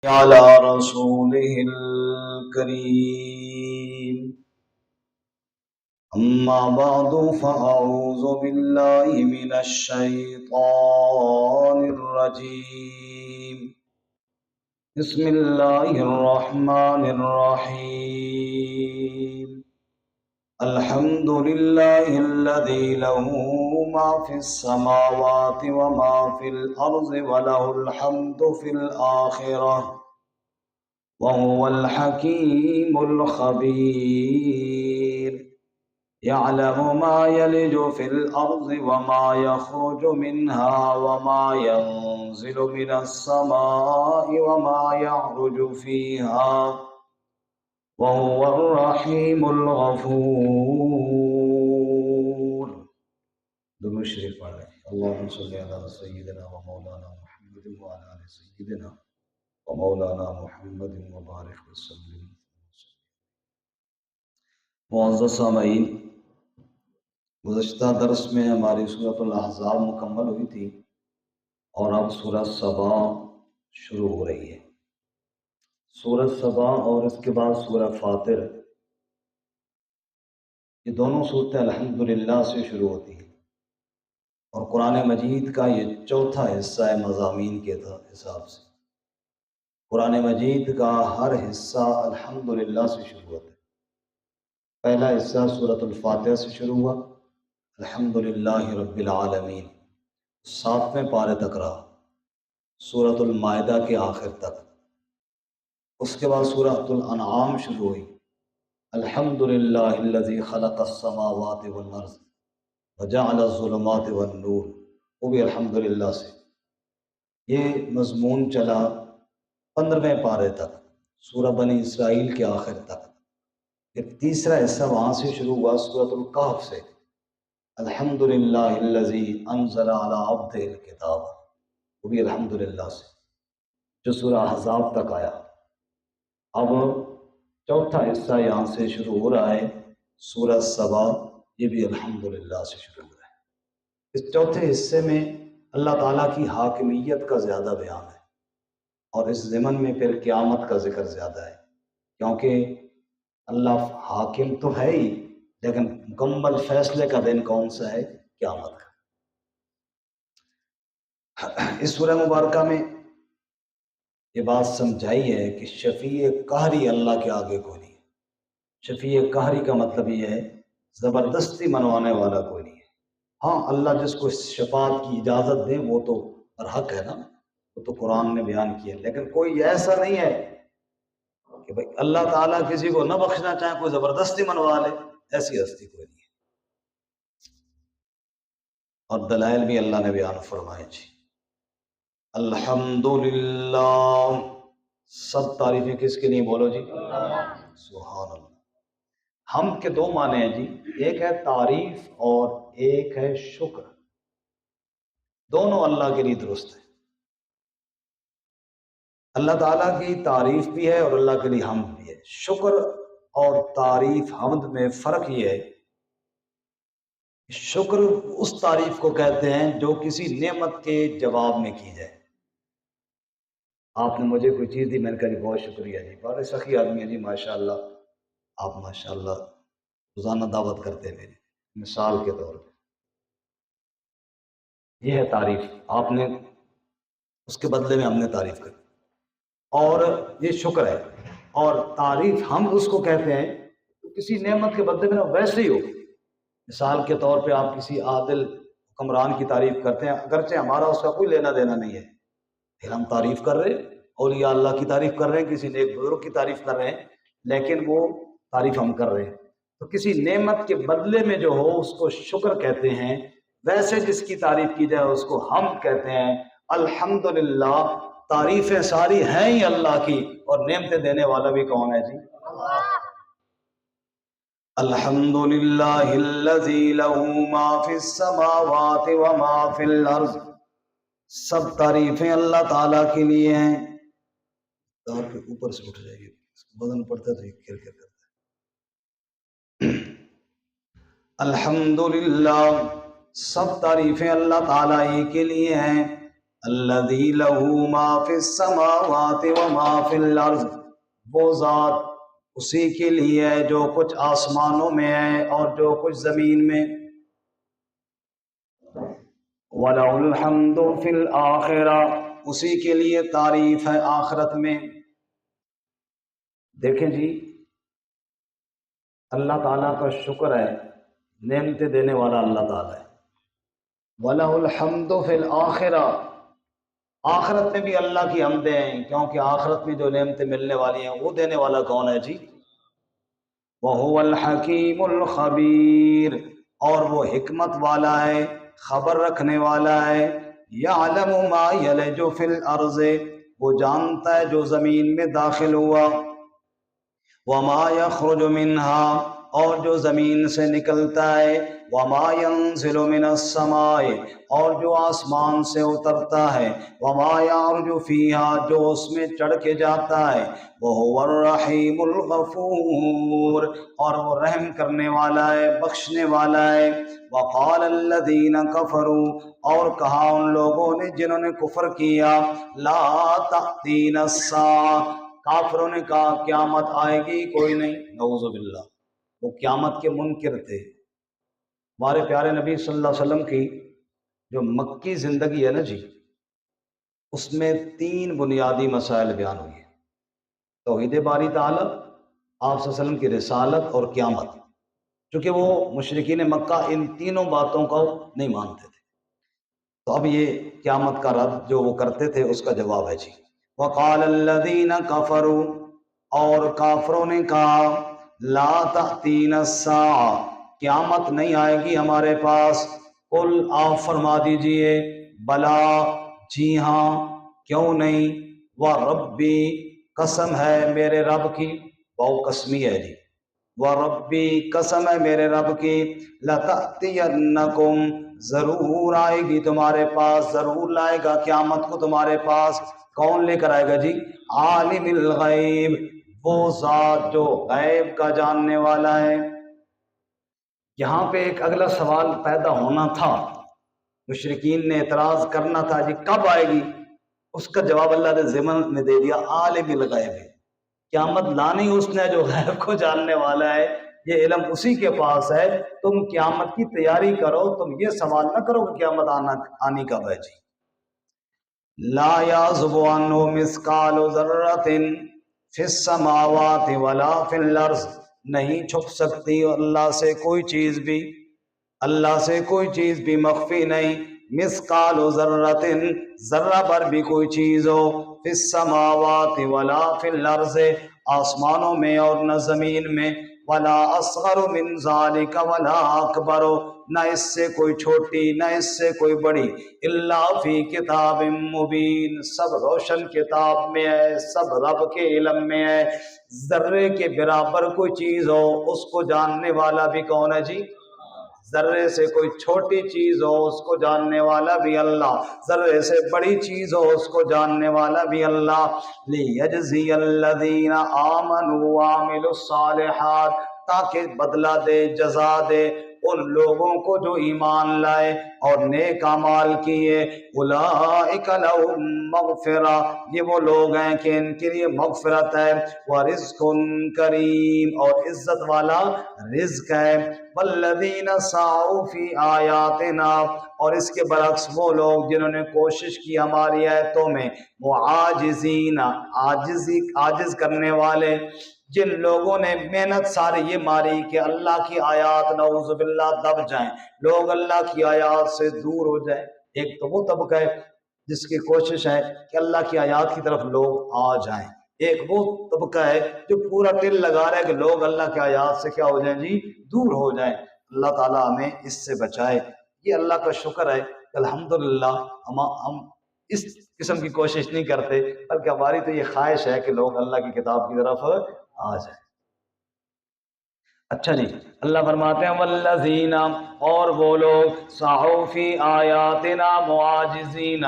على رسوله الكريم. أما بعد فأعوذ بالله من الشيطان الرجيم. بسم الله الرحمن الرحيم. الحمد لله الذي له ما في السماوات وما في الأرض وله الحمد في الآخرة وهو الحكيم الخبير. يعلم ما يلج في الأرض وما يخرج منها وما ينزل من السماء وما يعرج فيها وهو الرحيم الغفور. درود شریف پڑھ رہے ہیں. اللهم صل على سيدنا ومولانا محمد وعلى آل سيدنا ومولانا محمد وبارک وسلم. معزز سامعین، گزشتہ درس میں ہماری سورۃ الاحزاب مکمل ہوئی تھی اور اب سورۃ سبا شروع ہو رہی ہے. سورۃ سبا اور اس کے بعد سورہ فاطر، یہ دونوں صورتیں الحمدللہ سے شروع ہوتی ہیں اور قرآن مجید کا یہ چوتھا حصہ ہے مضامین کے حساب سے. قرآن مجید کا ہر حصہ الحمدللہ سے شروع ہوتا ہے. پہلا حصہ سورۃ الفاتحہ سے شروع ہوا، الحمدللہ رب العالمین، 7ویں پارے تک رہا، سورۃ المائدہ کے آخر تک. اس کے بعد سورۃ الانعام شروع ہوئی، الحمدللہ الذی خلق السماوات والارض وجعل الظلمات والنور، وہ بھی الحمدللہ سے. یہ مضمون چلا 15ویں پارے تک، سورہ بنی اسرائیل کے آخر تک. پھر تیسرا حصہ وہاں سے شروع ہوا سورۃ الکہف سے، الحمدللہ الذی انزل علی عبدہ الکتاب، وہ بھی الحمدللہ سے، جو سورہ احزاب تک آیا. اب چوتھا حصہ یہاں سے شروع ہو رہا ہے سورہ سبا، یہ بھی الحمدللہ سے شروع ہو رہا ہے. اس چوتھے حصے میں اللہ تعالیٰ کی حاکمیت کا زیادہ بیان ہے اور اس ضمن میں پھر قیامت کا ذکر زیادہ ہے، کیونکہ اللہ حاکم تو ہے ہی، لیکن مکمل فیصلے کا دن کون سا ہے؟ قیامت کا. اس سورہ مبارکہ میں یہ بات سمجھائی ہے کہ شفیع قہری اللہ کے آگے کوئی نہیں ہے. شفیع قہری کا مطلب یہ ہے زبردستی منوانے والا کوئی نہیں ہے. ہاں، اللہ جس کو شفاعت کی اجازت دے وہ تو برحق ہے نا، وہ تو قرآن نے بیان کیا، لیکن کوئی ایسا نہیں ہے کہ بھئی اللہ تعالیٰ کسی کو نہ بخشنا چاہے کوئی زبردستی منوا لے، ایسی ہستی کوئی نہیں ہے. اور دلائل بھی اللہ نے بیان فرمائے. جی الحمدللہ، سب تعریفیں کس کے لیے؟ بولو جی سبحان اللہ. حمد کے دو معنی ہیں جی، ایک ہے تعریف اور ایک ہے شکر. دونوں اللہ کے لیے درست ہے. اللہ تعالیٰ کی تعریف بھی ہے اور اللہ کے لیے حمد بھی ہے. شکر اور تعریف حمد میں فرق یہ ہے، شکر اس تعریف کو کہتے ہیں جو کسی نعمت کے جواب میں کی جائے. آپ نے مجھے کوئی چیز دی، میں نے کہا جی بہت شکریہ جی، بڑے سخی آدمی ہیں جی، ماشاءاللہ آپ ماشاءاللہ روزانہ دعوت کرتے ہیں میری، مثال کے طور پہ. یہ ہے تعریف، آپ نے اس کے بدلے میں ہم نے تعریف کری، اور یہ شکر ہے. اور تعریف ہم اس کو کہتے ہیں کسی نعمت کے بدلے میں نہ ویسے ہی ہو. مثال کے طور پہ آپ کسی عادل حکمران کی تعریف کرتے ہیں، اگرچہ ہمارا اس کا کوئی لینا دینا نہیں ہے، پھر ہم تعریف کر رہے ہیں، اولیاء اللہ کی تعریف کر رہے ہیں، کسی نیک بزرگ کی تعریف کر رہے ہیں، لیکن وہ تعریف ہم کر رہے ہیں. تو کسی نعمت کے بدلے میں جو ہو اس کو شکر کہتے ہیں. ویسے جس کی تعریف کی جائے اس کو ہم کہتے ہیں. الحمدللہ، تعریفیں ساری ہیں ہی اللہ کی، اور نعمتیں دینے والا بھی کون ہے جی؟ الحمدللہ الذی لہ ما فی السماوات وما فی الارض، سب تعریفیں اللہ تعالیٰ کے لیے ہیں. دار کے اوپر سے اٹھ جائے گی، وزن پڑتا ہے تو یہ کھیر کھیر کرتا ہے. الحمدللہ، سب تعریفیں اللہ تعالیٰ ہی کے لیے ہیں. الذی لہ ما فی السماوات وما فی الارض، وہ ذات اسی کے لیے ہے جو کچھ آسمانوں میں ہے اور جو کچھ زمین میں۔ وَلَهُ الْحَمْدُ فِي الْآخِرَةِ، اسی کے لیے تعریف ہے آخرت میں۔ دیکھیں جی، اللہ تعالیٰ کا شکر ہے، نعمتیں دینے والا اللہ تعالیٰ ہے۔ وَلَهُ الْحَمْدُ فِي الْآخِرَةِ، آخرت میں بھی اللہ کی حمدیں ہیں، کیونکہ آخرت میں جو نعمتیں ملنے والی ہیں وہ دینے والا کون ہے جی؟ وَهُوَ الْحَكِيمُ الْخَبِيرُ، اور وہ حکمت والا ہے، خبر رکھنے والا ہے۔ يَعْلَمُ مَا يَلِجُ فِي الْأَرْضِ، وہ جانتا ہے جو زمین میں داخل ہوا۔ وَمَا يَخْرُجُ مِنْهَا، اور جو زمین سے نکلتا ہے۔ وَمَا يَنزِلُ مِنَ السَّمَاءِ، اور جو آسمان سے اترتا ہے۔ وَمَا يَعْرُجُ فِيهَا، جو اس میں چڑھ کے جاتا ہے۔ وَهُوَ الرَّحِيمُ الْغَفُورُ، اور وہ رحم کرنے والا ہے، بخشنے والا ہے۔ وَقَالَ الَّذِينَ كَفَرُوا، اور کہا ان لوگوں نے جنہوں نے کفر کیا، لَا تَأْتِينَ السَّاعَةُ، کافروں نے کہا قیامت آئے گی کوئی نہیں، نعوذ باللہ، وہ قیامت کے منکر تھے۔ ہمارے پیارے نبی صلی اللہ علیہ وسلم کی جو مکی زندگی ہے نا جی، اس میں 3 بنیادی مسائل بیان ہوئی ہیں: توحید باری تعالیٰ، آپ صلی اللہ علیہ وسلم کی رسالت اور قیامت، چونکہ وہ مشرکین مکہ ان تینوں باتوں کو نہیں مانتے تھے، تو اب یہ قیامت کا رد جو وہ کرتے تھے اس کا جواب ہے جی۔ وَقَالَ الَّذِينَ كَفَرُوا، اور کافروں نے کہا، لَا تَأْتِينَ السَّاعَةُ، قیامت نہیں آئے گی ہمارے پاس۔ قل، آپ فرما دیجئے، بلا، جی ہاں، کیوں نہیں، وَرَبِّی، قسم ہے میرے رب کی، وہ قسمی ہے جی، وَرَبِّی، قسم ہے میرے رب کی، لَتَأْتِيَنَّکُمْ، ضرور آئے گی تمہارے پاس، ضرور لائے گا قیامت کو تمہارے پاس۔ کون لے کر آئے گا جی؟ عالم الغیب، وہ ذات جو غیب کا جاننے والا ہے۔ یہاں پہ ایک اگلا سوال پیدا ہونا تھا، مشرکین نے اعتراض کرنا تھا جی کب آئے گی، اس کا جواب اللہ نے ضمن میں دے دیا، عالم الغیب ہے، قیامت لانی اس نے جو غیب کو جاننے والا ہے، یہ علم اسی کے پاس ہے۔ تم قیامت کی تیاری کرو، تم یہ سوال نہ کرو کہ قیامت آنی کب ہے جی۔ لا يعزب عنه مثقال ذرة في السماوات ولا في الارض، نہیں چھپ سکتی اللہ سے کوئی چیز بھی، اللہ سے کوئی چیز بھی مخفی نہیں۔ مثقال ذرۃ، ذرہ بھر بھی کوئی چیز ہو، فی السماوات ولا فی الارض، آسمانوں میں اور نہ زمین میں، ولا اصغر من ذلک ولا اکبر، نہ اس سے کوئی چھوٹی نہ اس سے کوئی بڑی، الا فی کتاب مبین، سب روشن کتاب میں ہے، سب رب کے علم میں ہے۔ ذرے کے برابر کوئی چیز ہو اس کو جاننے والا بھی کون ہے جی؟ ذرے سے کوئی چھوٹی چیز ہو اس کو جاننے والا بھی اللہ، ذرے سے بڑی چیز ہو اس کو جاننے والا بھی اللہ۔ لیجزی الذین آمنوا وعملوا الصالحات، تاکہ بدلہ دے، جزا دے ان لوگوں کو جو ایمان لائے اور نیک اعمال کیے۔ اولئک لہم مغفرہ، یہ وہ لوگ ہیں کہ ان کے لیے مغفرت ہے، ورزق کریم، اور عزت والا رزق ہے۔ والذین سعوا فی آیاتنا، اور اس کے برعکس وہ لوگ جنہوں نے کوشش کی ہماری آیتوں میں، معاجزین، عاجز کرنے والے، جن لوگوں نے محنت ساری یہ ماری کہ اللہ کی آیات نعوذ باللہ دب جائیں، لوگ اللہ کی آیات سے دور ہو جائیں۔ ایک تو وہ طبقہ ہے جس کی کوشش ہے کہ اللہ کی آیات کی طرف لوگ آ جائیں، ایک وہ طبقہ ہے جو پورا دل لگا رہا ہے کہ لوگ اللہ کی آیات سے کیا ہو جائیں جی؟ دور ہو جائیں۔ اللہ تعالیٰ ہمیں اس سے بچائے۔ یہ اللہ کا شکر ہے کہ الحمدللہ ہم اس قسم کی کوشش نہیں کرتے، بلکہ ہماری تو یہ خواہش ہے کہ لوگ اللہ کی کتاب کی طرف آ جائیں۔ اچھا جی، اللہ فرماتے ہیں والذین، اور وہ لوگ سعوا فی آیاتنا معاجزین،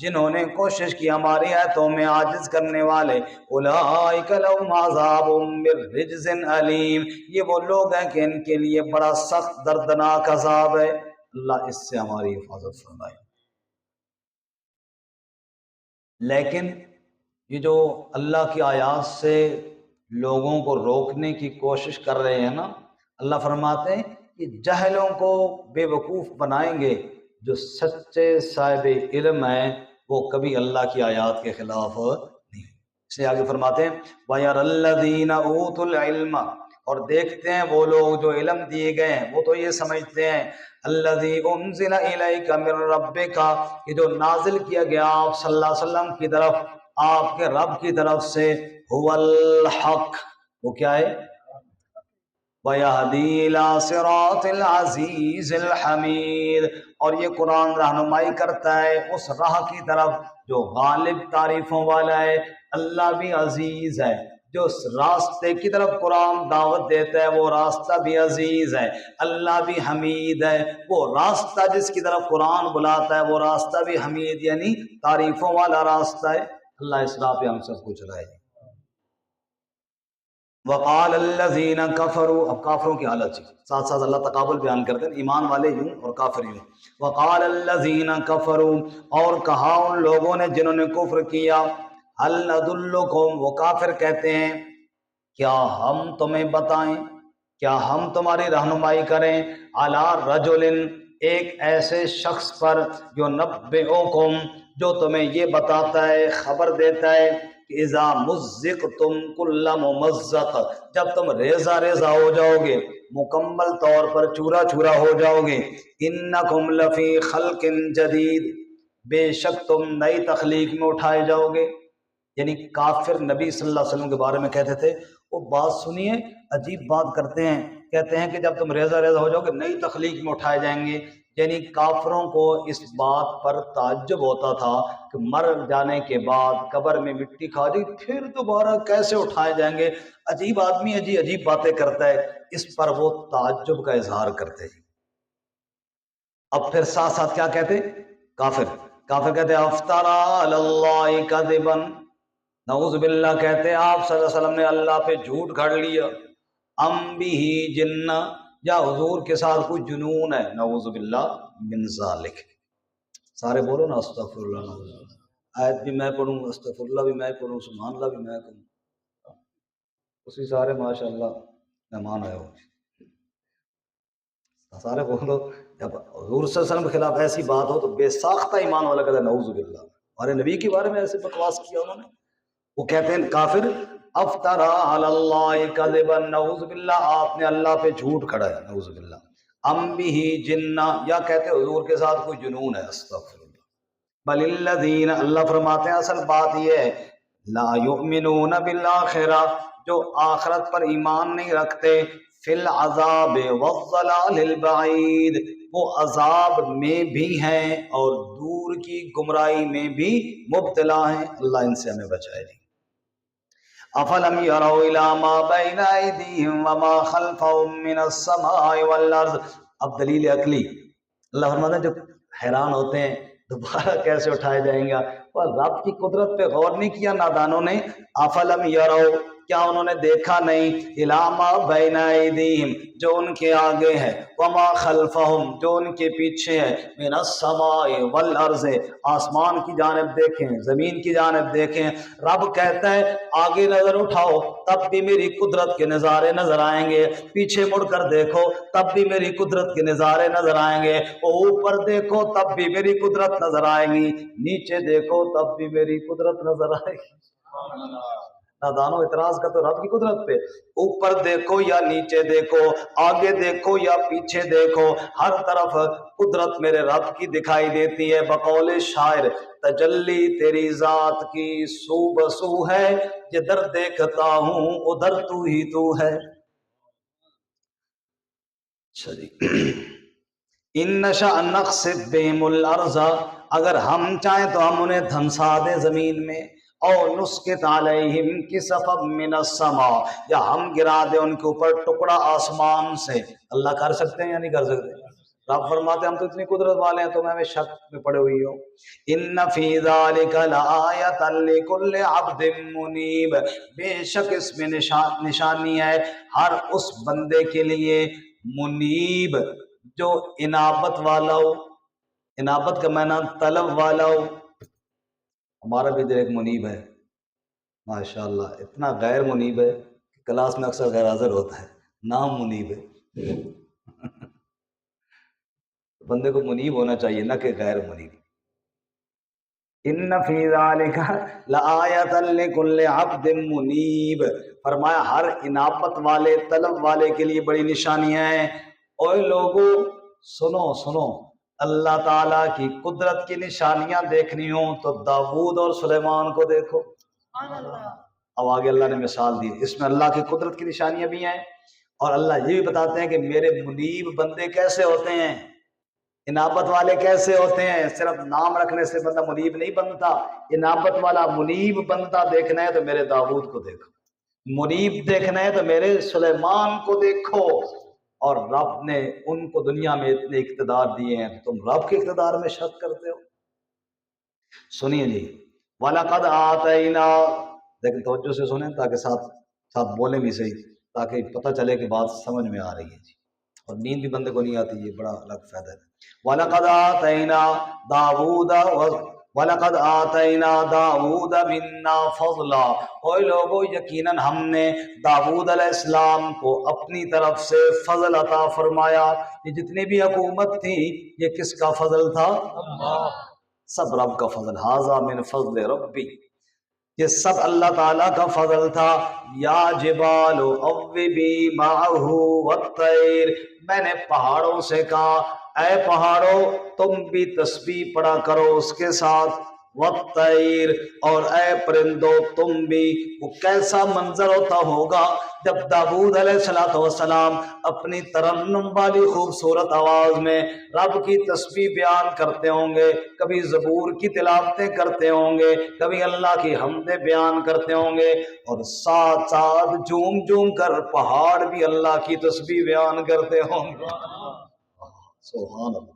جنہوں نے کوشش کی ہماری آیتوں میں عاجز کرنے والے، اولئک لہم عذاب من رجز علیم، یہ وہ لوگ ہیں کہ ان کے لیے بڑا سخت دردناک عذاب ہے۔ اللہ اس سے ہماری حفاظت فرمائے۔ لیکن یہ جو اللہ کی آیات سے لوگوں کو روکنے کی کوشش کر رہے ہیں نا، اللہ فرماتے ہیں کہ جاہلوں کو بے وقوف بنائیں گے، جو سچے صاحب علم ہیں وہ کبھی اللہ کی آیات کے خلاف نہیں۔ اس لیے آگے فرماتے ہیں وَيَرَى الَّذِينَ أُوتُوا الْعِلْمَ، اور دیکھتے ہیں وہ لوگ جو علم دیے گئے ہیں، وہ تو یہ سمجھتے ہیں الَّذِي أُنزِلَ إِلَيْكَ مِن رَبِّكَ، کہ جو نازل کیا گیا آپ صلی اللہ علیہ وسلم کی طرف آپ کے رب کی طرف سے، هُوَ الْحَقُّ، وہ کیا ہے؟ وَيَهْدِي إِلَىٰ صِرَاطِ الْعَزِيزِ الْحَمِيدِ، اور یہ قرآن رہنمائی کرتا ہے اس راہ کی طرف جو غالب تعریفوں والا ہے۔ اللہ بھی عزیز ہے، جو اس راستے کی طرف قرآن دعوت دیتا ہے وہ راستہ بھی عزیز ہے۔ اللہ بھی حمید ہے، وہ راستہ جس کی طرف قرآن بلاتا ہے وہ راستہ بھی حمید یعنی تعریفوں والا راستہ ہے۔ اللہ اس راہ پہ ہم سب کو چلائے۔ وقال الذین کفروا، اب کافروں کی حالت جی ساتھ ساتھ اللہ تقابل بیان کرتے ہیں، ایمان والے یوں اور کافر یوں۔ وقال الذین کفروا، اور کہا ان لوگوں نے جنہوں نے کفر کیا، هل ندلکم، وہ کافر کہتے ہیں کیا ہم تمہیں بتائیں، کیا ہم تمہاری رہنمائی کریں، علی رجل، ایک ایسے شخص پر، جو نبئکم، جو تمہیں یہ بتاتا ہے، خبر دیتا ہے کہ اذا مزقتم کل ممزق، جب تم ریزہ ریزہ ہو جاؤ گے، مکمل طور پر چورا چورا ہو جاؤ گے، انکم لفی خلق جدید، بے شک تم نئی تخلیق میں اٹھائے جاؤ گے۔ یعنی کافر نبی صلی اللہ علیہ وسلم کے بارے میں کہتے تھے، وہ بات سنیے عجیب بات کرتے ہیں، کہتے ہیں کہ جب تم ریزہ ریزہ ہو جاؤ گے نئی تخلیق میں اٹھائے جائیں گے۔ یعنی کافروں کو اس بات پر تعجب ہوتا تھا کہ مر جانے کے بعد قبر میں مٹی کھا دی پھر دوبارہ کیسے اٹھائے جائیں گے، عجیب آدمی ہے جی، عجیب باتیں کرتا ہے، اس پر وہ تعجب کا اظہار کرتے ہیں۔ اب پھر ساتھ ساتھ کیا کہتے کافر کہتے افطرا علی اللہ کذبا، نعوذ باللہ کہتے آپ صلی اللہ علیہ وسلم نے اللہ پہ جھوٹ گھڑ لیا، ام بھی جنہ، یا حضور کے ساتھ کوئی جنون ہے، نعوذ باللہ من ذالک۔ سارے بولو نا استغفر اللہ، نعوذ باللہ، آیت بھی میں پڑھوں، استغفر اللہ بھی میں پڑھوں، سبحان اللہ بھی میں کہوں، اسی سارے ماشاءاللہ مہمان آئے ہو، سارے بولو۔ جب حضور صلی اللہ علیہ وسلم کے خلاف ایسی بات ہو تو بے ساختہ ایمان والا کہتا ہے نعوذ باللہ، ہمارے نبی کے بارے میں ایسے بکواس کیا انہوں نے۔ وہ کہتے ہیں کافر افطرا علی اللہ کذبا، نعوذ باللہ آپ نے اللہ پہ جھوٹ کھڑا ہے، نعوذ باللہ، ام بھی جنہ، یا کہتے حضور کے ساتھ کوئی جنون ہے، استغفر اللہ۔ بل الذین، اللہ فرماتے ہیں اصل بات یہ ہے، لا یؤمنون بالآخرہ، جو آخرت پر ایمان نہیں رکھتے، فی العذاب والضلال البعید، وہ عذاب میں بھی ہیں اور دور کی گمراہی میں بھی مبتلا ہیں، اللہ ان سے ہمیں بچائے جی۔ افلم یروا الی ما بین ایدیہم وما خلفہم من السماء والارض، اب دلیل عقلی، اللہ فرماتا ہے جو حیران ہوتے ہیں دوبارہ کیسے اٹھائے جائیں گا، اور رب کی قدرت پہ غور نہیں کیا نادانوں نے۔ افلم یروا، کیا انہوں نے دیکھا نہیں، الی ما بین ایدیہم، جو ان کے آگے ہے، وما خلفہم، جو ان کے پیچھے ہے، من السماء والارض، آسمان کی جانب دیکھیں، زمین کی جانب دیکھیں۔ رب کہتا ہے آگے نظر اٹھاؤ تب بھی میری قدرت کے نظارے نظر آئیں گے، پیچھے مڑ کر دیکھو تب بھی میری قدرت کے نظارے نظر آئیں گے، اوپر دیکھو تب بھی میری قدرت نظر آئے گی، نیچے دیکھو تب بھی میری قدرت نظر آئے گی۔ نادانوں اعتراض کا تو رب کی قدرت پہ، اوپر دیکھو یا نیچے دیکھو، آگے دیکھو یا پیچھے دیکھو، ہر طرف قدرت میرے رب کی دکھائی دیتی ہے۔ بقول شاعر، تجلی تیری ذات کی سو بسو ہے، جدھر دیکھتا ہوں ادھر تو ہی تو ہے۔ اچھا جی، ان نشأ نخسف بهم الارض، اگر ہم چاہیں تو ہم انہیں دھنسا دیں زمین میں، اور نسقط علیہم کسفا من السماء، یا ہم گرا دیں ان کے اوپر ٹکڑا آسمان سے۔ اللہ کر سکتے ہیں یا نہیں کر سکتے؟ رب فرماتے ہیں ہم تو اتنی قدرت والے ہیں، تمہیں ہمیں شک میں پڑے ہوئی ہو۔ ان فی ذلک لآیۃ لکل عبد منیب، بے شک اس میں نشانی ہے ہر اس بندے کے لیے، منیب جو انابت والا ہو، انابت کا معنی طلب والا ہو۔ ہمارا بھی ادھر ایک منیب ہے ماشاء اللہ، اتنا غیر منیب ہے کہ کلاس میں اکثر غیر حاضر ہوتا ہے، نام منیب ہے بندے کو منیب ہونا چاہیے نہ کہ غیر منیب۔ ان فی ذالک لآیۃ لکل عبد منیب، فرمایا ہر انابت والے طلب والے کے لیے بڑی نشانیاں ہیں۔ اوے لوگوں سنو سنو، اللہ تعالیٰ کی قدرت کی نشانیاں دیکھنی ہوں تو داؤد اور سلیمان کو دیکھو۔ اب آگے اللہ نے مثال دی، اس میں اللہ کی قدرت کی نشانیاں بھی ہیں، اور اللہ یہ بھی بتاتے ہیں کہ میرے منیب بندے کیسے ہوتے ہیں، انابت والے کیسے ہوتے ہیں۔ صرف نام رکھنے سے بندہ منیب نہیں بنتا، انابت والا منیب بنتا دیکھنا ہے تو میرے داؤد کو دیکھو، منیب دیکھنا ہے تو میرے سلیمان کو دیکھو۔ اور رب نے ان کو دنیا میں اتنے اقتدار دیے ہیں، تم رب کے اقتدار میں شک کرتے ہو۔ سنیے جی، وَلَقَدْ آتَيْنَا، لیکن توجہ سے سنیں تاکہ ساتھ ساتھ بولیں بھی صحیح، تاکہ پتہ چلے کہ بات سمجھ میں آ رہی ہے جی، اور نیند بھی بندے کو نہیں آتی، یہ بڑا الگ فائدہ ہے۔ وَلَقَدْ آتَيْنَا دَاوُودَ وَلَقَدْ آتَيْنَا دَاوُودَ مِنَّا فَضْلًا، اوے لوگوں یقیناً ہم نے داؤد علیہ السلام کو اپنی طرف سے فضل عطا فرمایا۔ یہ جتنی بھی حکومت تھی یہ کس کا فضل تھا؟ سب رب کا فضل، ھذا من فضل ربی، یہ سب اللہ تعالیٰ کا فضل تھا۔ یا جبال اوبی معہ والطیر، میں نے پہاڑوں سے کہا اے پہاڑوں تم بھی تسبیح پڑھا کرو اس کے ساتھ، والطیر، اور اے پرندوں تم بھی۔ وہ کیسا منظر ہوتا ہوگا جب داؤد علیہ السلام اپنی ترنم والی خوبصورت آواز میں رب کی تسبیح بیان کرتے ہوں گے، کبھی زبور کی تلاوتیں کرتے ہوں گے، کبھی اللہ کی حمدیں بیان کرتے ہوں گے، اور ساتھ ساتھ جھوم جھوم کر پہاڑ بھی اللہ کی تسبیح بیان کرتے ہوں گے۔ سبحان اللہ،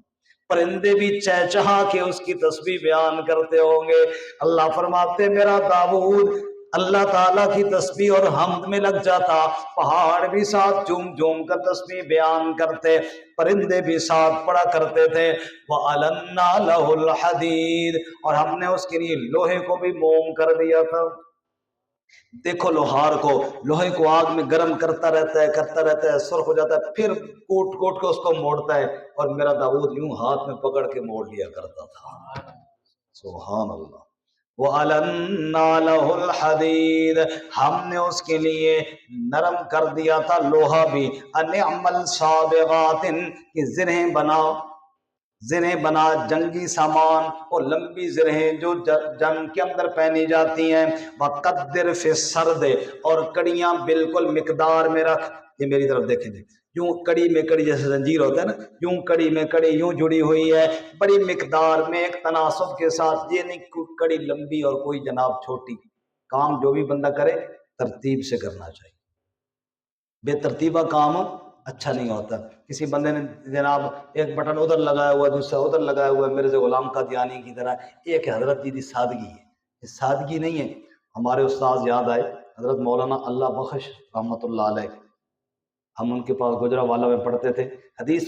پرندے بھی چہچہا کے اس کی تسبیح بیان کرتے ہوں گے۔ اللہ فرماتے میرا داؤد اللہ تعالیٰ کی تسبیح اور حمد میں لگ جاتا، پہاڑ بھی ساتھ جھوم جھوم کر تسبیح بیان کرتے، پرندے بھی ساتھ پڑا کرتے تھے۔ وَأَلَنَّا لَهُ الْحَدِيدَ، اور ہم نے اس کے لیے لوہے کو بھی موم کر دیا تھا۔ دیکھو لوہار کو، لوہے کو آگ میں گرم کرتا رہتا ہے، سرخ ہو جاتا ہے، پھر کوٹ کوٹ کے اس کو موڑتا ہے، اور میرا داؤد یوں ہاتھ میں پکڑ کے موڑ لیا کرتا تھا۔ سبحان اللہ۔ وَأَلَنَّا لَهُ الْحَدِيدَ، ہم نے اس کے لیے نرم کر دیا تھا لوہا بھی، أَنِ اعْمَلْ صَابِغَاتٍ، کہ زرہیں بناؤ، زرہیں بنا، جنگی سامان اور لمبی زرہیں جو جنگ کے اندر پہنی جاتی ہیں۔ وَقَدِّرْ فِي السَّرْدِ، اور کڑیاں بالکل مقدار میں رکھ، یہ میری طرف دیکھیں جی، یوں کڑی میں کڑی جیسے زنجیر ہوتا ہے نا، یوں کڑی میں کڑی یوں جڑی ہوئی ہے، بڑی مقدار میں ایک تناسب کے ساتھ، یہ نہیں کڑی لمبی اور کوئی جناب چھوٹی۔ کام جو بھی بندہ کرے ترتیب سے کرنا چاہیے، بے ترتیبہ کام اچھا نہیں ہوتا۔ کسی بندے نے جناب ایک بٹن ادھر لگایا ہوا ہے، دوسرا ادھر لگایا ہوا ہے، میرے سے غلام قادیانی کی طرح، ایک حضرت جی دی سادگی ہے، یہ سادگی نہیں ہے۔ ہمارے استاذ یاد آئے حضرت مولانا اللہ بخش رحمۃ اللہ علیہ، ہم ان کے پاس گجرا والا میں پڑھتے تھے، حدیث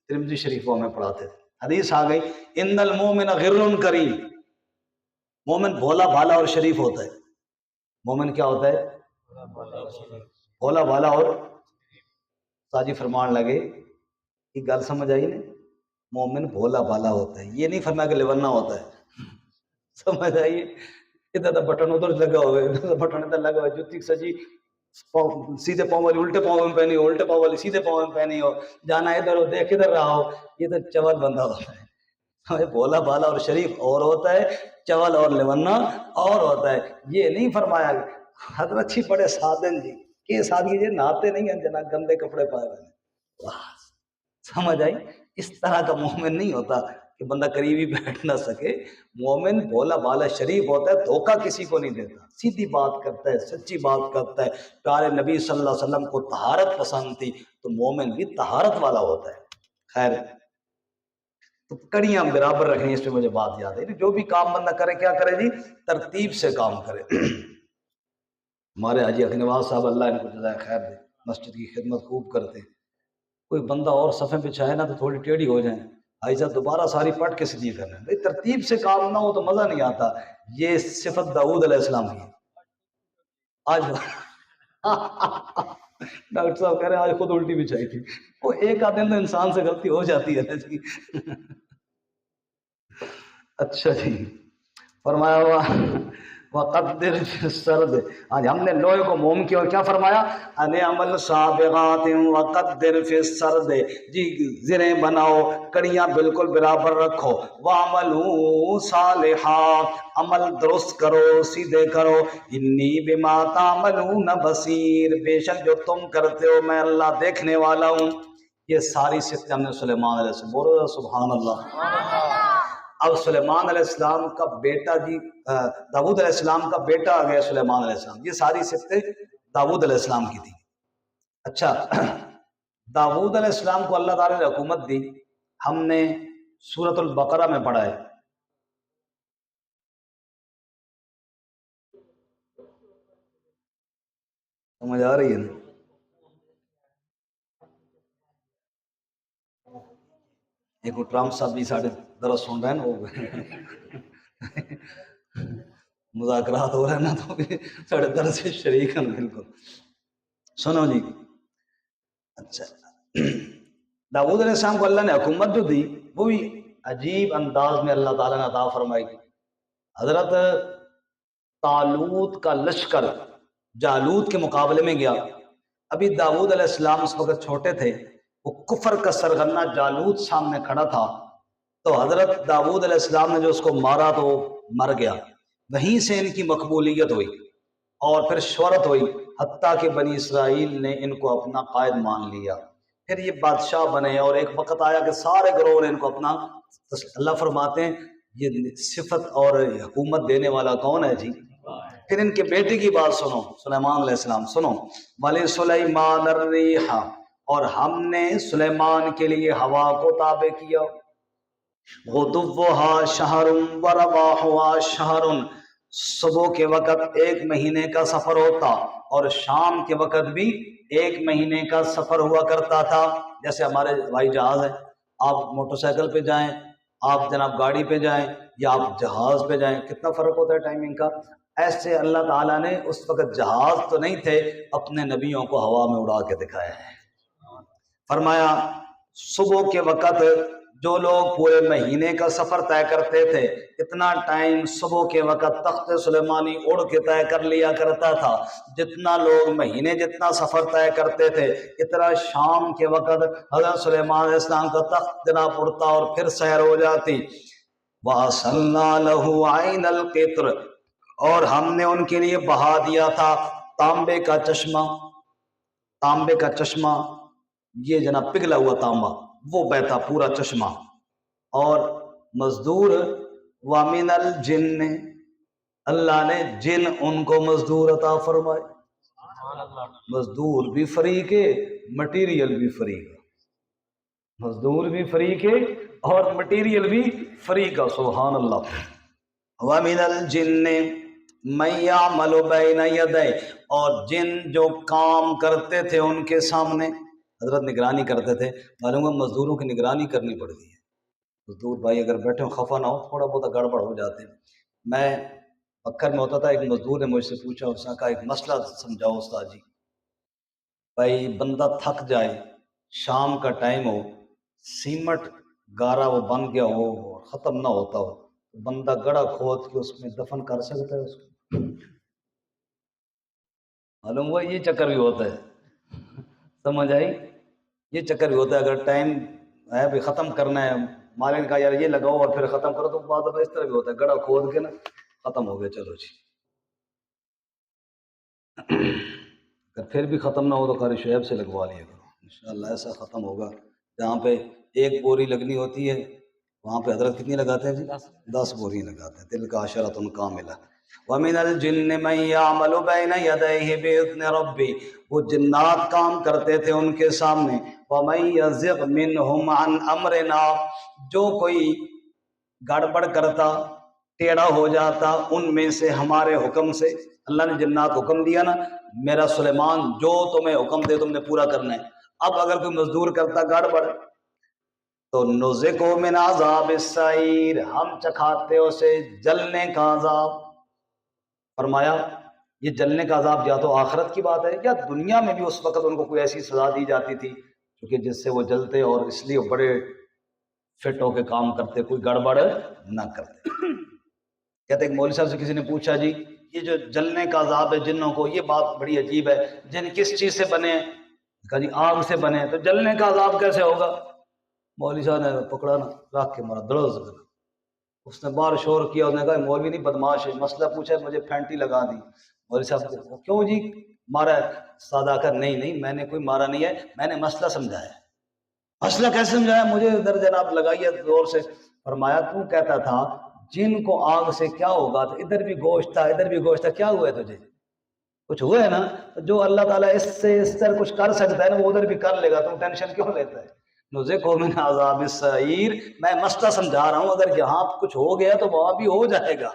ترمذی شریف کو ہمیں پڑھاتے تھے، حدیث آ گئی ان المومن غر کریم، مومن بھولا بھالا اور شریف ہوتا ہے۔ مومن کیا ہوتا ہے؟ بھولا بھالا اور ساجی فرمان لگے، یہ گل سمجھ آئی نا، مومن بھولا بھالا ہوتا ہے، یہ نہیں فرمایا کہ لیورنا ہوتا ہے، سمجھ آئیے؟ ادھر تو بٹن ادھر لگا ہوئے، ادھر بٹن ادھر لگا ہوئے، جوتی سجی سیدھے پاؤں والی الٹے پاؤں میں پہنی ہو، الٹے پاؤں والی سیدھے پاؤں میں پہنی ہو، جانا ادھر ہو دیکھ ادھر رہا ہو، یہ تو چول بندہ ہوتا ہے۔ بھولا بھالا اور شریف اور ہوتا ہے، چول اور لیورنا اور ہوتا ہے۔ یہ نہیں فرمایا حضرت جی بڑے سادن جی کہ سادگی جی نہاتے نہیں ہیں جناب، گندے کپڑے پائے ہوئے، سمجھ آئی؟ اس طرح کا مومن نہیں ہوتا کہ بندہ قریب ہی بیٹھ نہ سکے۔ مومن بھولا بھالا شریف ہوتا ہے، دھوکہ کسی کو نہیں دیتا، سیدھی بات کرتا ہے، سچی بات کرتا ہے۔ پیارے نبی صلی اللہ علیہ وسلم کو طہارت پسند تھی تو مومن بھی طہارت والا ہوتا ہے۔ خیر، تو کڑیاں برابر رکھنی، اس پہ مجھے بات یاد ہے، جو بھی کام بندہ کرے کیا کرے جی؟ ترتیب سے کام کرے۔ ہمارے حاجی حق نواز صاحب اللہ ان کو جزائے خیر دے، مسجد کی خدمت خوب کرتے ہیں، کوئی بندہ اور صفیں بچھائے نا تو تھوڑی ٹیڑھی ہو جائیں، بھائی صاحب دوبارہ ساری پڑھ کے سیدھی کرنا ہے، بھائی ترتیب سے کام نہ ہو تو مزہ نہیں آتا. یہ صفت داؤد علیہ السلام کی ہے. آج ڈاکٹر صاحب کہہ رہے ہیں آج خود الٹی بچھائی تھی. وہ ایک آدھ دن تو انسان سے غلطی ہو جاتی ہے نا جی. اچھا جی، فرمایا ہوا وقدر فی السرد، آج ہم نے لوہے کو موم کیا اور کیا فرمایا ان عمل سابغات وقدر فی السرد، جی زریں بناؤ، کڑیاں بالکل برابر رکھو، وعملوا صالحا، عمل درست کرو، سیدھے کرو، انی بما تعملون بصیر، بے شک جو تم کرتے ہو میں اللہ دیکھنے والا ہوں. یہ ساری صفتیں ہم نے سلیمان علیہ السلام، بولو سبحان اللہ. اب سلیمان علیہ السلام کا بیٹا جی داؤد علیہ السلام کا بیٹا آ گیا سلیمان علیہ السلام. یہ ساری صفتیں داؤد علیہ السلام کی تھی. اچھا، داؤد علیہ السلام کو اللہ تعالیٰ نے حکومت دی، ہم نے سورۃ البقرہ میں پڑھا ہے. سمجھ آ رہی ہے نا؟ ایک ٹرامپ صاحب بھی ساڑھے درس سن رہے ہیں نا، وہ مذاکرات ہو رہے ہیں نا تو ساڑھے درس سے شریک ہیں بالکل. سنو جی، اچھا داؤد علیہ السلام کو اللہ نے حکومت جو دی وہ بھی عجیب انداز میں اللہ تعالیٰ نے عطا فرمائی. حضرت طالوت کا لشکر جالوت کے مقابلے میں گیا. ابھی داؤد علیہ السلام اس وقت چھوٹے تھے، وہ کفر کا سرغنہ جالوت سامنے کھڑا تھا، تو حضرت داؤد علیہ السلام نے جو اس کو مارا تو وہ مر گیا. وہیں سے ان کی مقبولیت ہوئی اور پھر شہرت ہوئی، حتیٰ کہ بنی اسرائیل نے ان کو اپنا قائد مان لیا. پھر یہ بادشاہ بنے اور ایک وقت آیا کہ سارے گروہ نے ان کو اپنا. اللہ فرماتے ہیں یہ صفت اور حکومت دینے والا کون ہے جی؟ پھر ان کے بیٹے کی بات سنو، سلیمان علیہ السلام. سنو، ولی سلیمان الریح، اور ہم نے سلیمان کے لیے ہوا کو تابع کیا، غدوها شہر ورواحها شہر، صبح کے وقت ایک مہینے کا سفر ہوتا اور شام کے وقت بھی ایک مہینے کا سفر ہوا کرتا تھا. جیسے ہمارے ہوائی جہاز ہے، آپ موٹر سائیکل پہ جائیں، آپ جناب گاڑی پہ جائیں یا آپ جہاز پہ جائیں، کتنا فرق ہوتا ہے ٹائمنگ کا. ایسے اللہ تعالیٰ نے اس وقت جہاز تو نہیں تھے، اپنے نبیوں کو ہوا میں اڑا کے دکھایا ہے. فرمایا صبح کے وقت جو لوگ پورے مہینے کا سفر طے کرتے تھے، اتنا ٹائم صبح کے وقت تخت سلیمانی اڑ کے طے کر لیا کرتا تھا. جتنا لوگ مہینے جتنا سفر طے کرتے تھے، اتنا شام کے وقت حضرت سلیمان علیہ السلام کا تخت جناب اڑتا اور پھر سیر ہو جاتی. وَأَصَلْنَا لَهُ عَيْنَ الْقِطْرِ، اور ہم نے ان کے لیے بہا دیا تھا تانبے کا چشمہ. تانبے کا چشمہ یہ جناب پگھلا ہوا تانبا، وہ بہتا پورا چشمہ. اور مزدور وَمِنَ الْجِنِّ، اللہ نے جن ان کو مزدور عطا فرمائے. مزدور بھی فریق ہے، مٹیریل بھی فریق ہے. مزدور بھی فریق ہے اور مٹیریل بھی فریق ہے. سبحان اللہ. وَمِنَ الْجِنِّ مَن يَعْمَلُ بَيْنَ يَدَيْهِ، اور جن جو کام کرتے تھے ان کے سامنے. حضرت نگرانی کرتے تھے، معلوم ہے مزدوروں کی نگرانی کرنی پڑتی ہے. مزدور بھائی اگر بیٹھے ہو خفا نہ ہو، تھوڑا بہت گڑبڑ ہو جاتے ہیں. میں پکھر میں ہوتا تھا، ایک مزدور نے مجھ سے پوچھا، اس نے کہا ایک مسئلہ سمجھاؤ استاد جی. بھائی بندہ تھک جائے، شام کا ٹائم ہو، سیمٹ گارا وہ بن گیا ہو اور ختم نہ ہوتا ہو، بندہ گڑا کھود کے اس میں دفن کر سکتا ہے اس کو؟ معلوم ہوا یہ چکر بھی ہوتا ہے. سمجھ آئی؟ یہ چکر بھی ہوتا ہے. اگر ٹائم ہے بھی ختم کرنا ہے، مالک نے کہا یار یہ لگاؤ اور پھر ختم کرو، تو بعد میں اس طرح بھی ہوتا ہے، گڑا کھود کے نا ختم ہو گیا، چلو جی. اگر پھر بھی ختم نہ ہو تو قاری شعیب سے لگوا لیا کرو، انشاءاللہ ایسا ختم ہوگا. جہاں پہ ایک بوری لگنی ہوتی ہے وہاں پہ حضرت کتنی لگاتے ہیں جی؟ 10 بوری لگاتے ہیں. دل کا عشرۃ کاملہ. وَمِنَ الْجِنِّ مَن يَعْمَلُ بَيْنَ يَدَيْهِ بِإِذْنِ رَبِّهِ، وہ جنات کام کرتے تھے ان کے سامنے. وَمَن يَزِغْ مِنْهُمْ عَنْ أَمْرِنَا، جو کوئی گڑبڑ کرتا، ٹیڑھا ہو جاتا ان میں سے ہمارے حکم سے. اللہ نے جنات حکم دیا نا، میرا سلیمان جو تمہیں حکم دے تم نے پورا کرنا ہے. اب اگر کوئی مزدور کرتا گڑبڑ، تو نذقو من عذاب السعیر، ہم چکھاتے اسے جلنے کا عذاب۔ فرمایا یہ جلنے کا عذاب یا تو آخرت کی بات ہے یا دنیا میں بھی اس وقت ان کو کوئی ایسی سزا دی جاتی تھی کیونکہ جس سے وہ جلتے اور اس لیے بڑے فٹ ہو کے کام کرتے، کوئی گڑبڑ نہ کرتے۔ کہتے ایک مولوی صاحب سے کسی نے پوچھا جی یہ جو جلنے کا عذاب ہے جنوں کو، یہ بات بڑی عجیب ہے، جن کس چیز سے بنے ہیں؟ کہا جی آگ سے بنے، تو جلنے کا عذاب کیسے ہوگا؟ مولوی صاحب نے پکڑا نا، رکھ کے مارا دڑز کر، اس نے بار شور کیا، اس نے کہا مولوی نہیں بدماش ہے، مسئلہ پوچھا ہے مجھے پھینٹی لگا دی۔ مولوی صاحب کو کیوں جی مارا ہے؟ سادہ کر نہیں میں نے کوئی مارا نہیں ہے، میں نے مسئلہ سمجھایا۔ مسئلہ کیسے سمجھایا؟ مجھے ادھر جناب لگائیے زور سے۔ فرمایا تو کہتا تھا جن کو آگ سے کیا ہوگا، تو ادھر بھی گوشت تھا ادھر بھی گوشت تھا، کیا ہوا ہے تجھے؟ کچھ ہوا ہے نا؟ تو جو اللہ تعالیٰ اس سے اس طرح کچھ کر سکتا ہے نا وہ ادھر بھی کر لے گا، تم ٹینشن کیوں لیتا ہے؟ نذقو من عذاب السعیر، میں مسئلہ سمجھا رہا ہوں، اگر یہاں کچھ ہو گیا تو وہاں بھی ہو جائے گا۔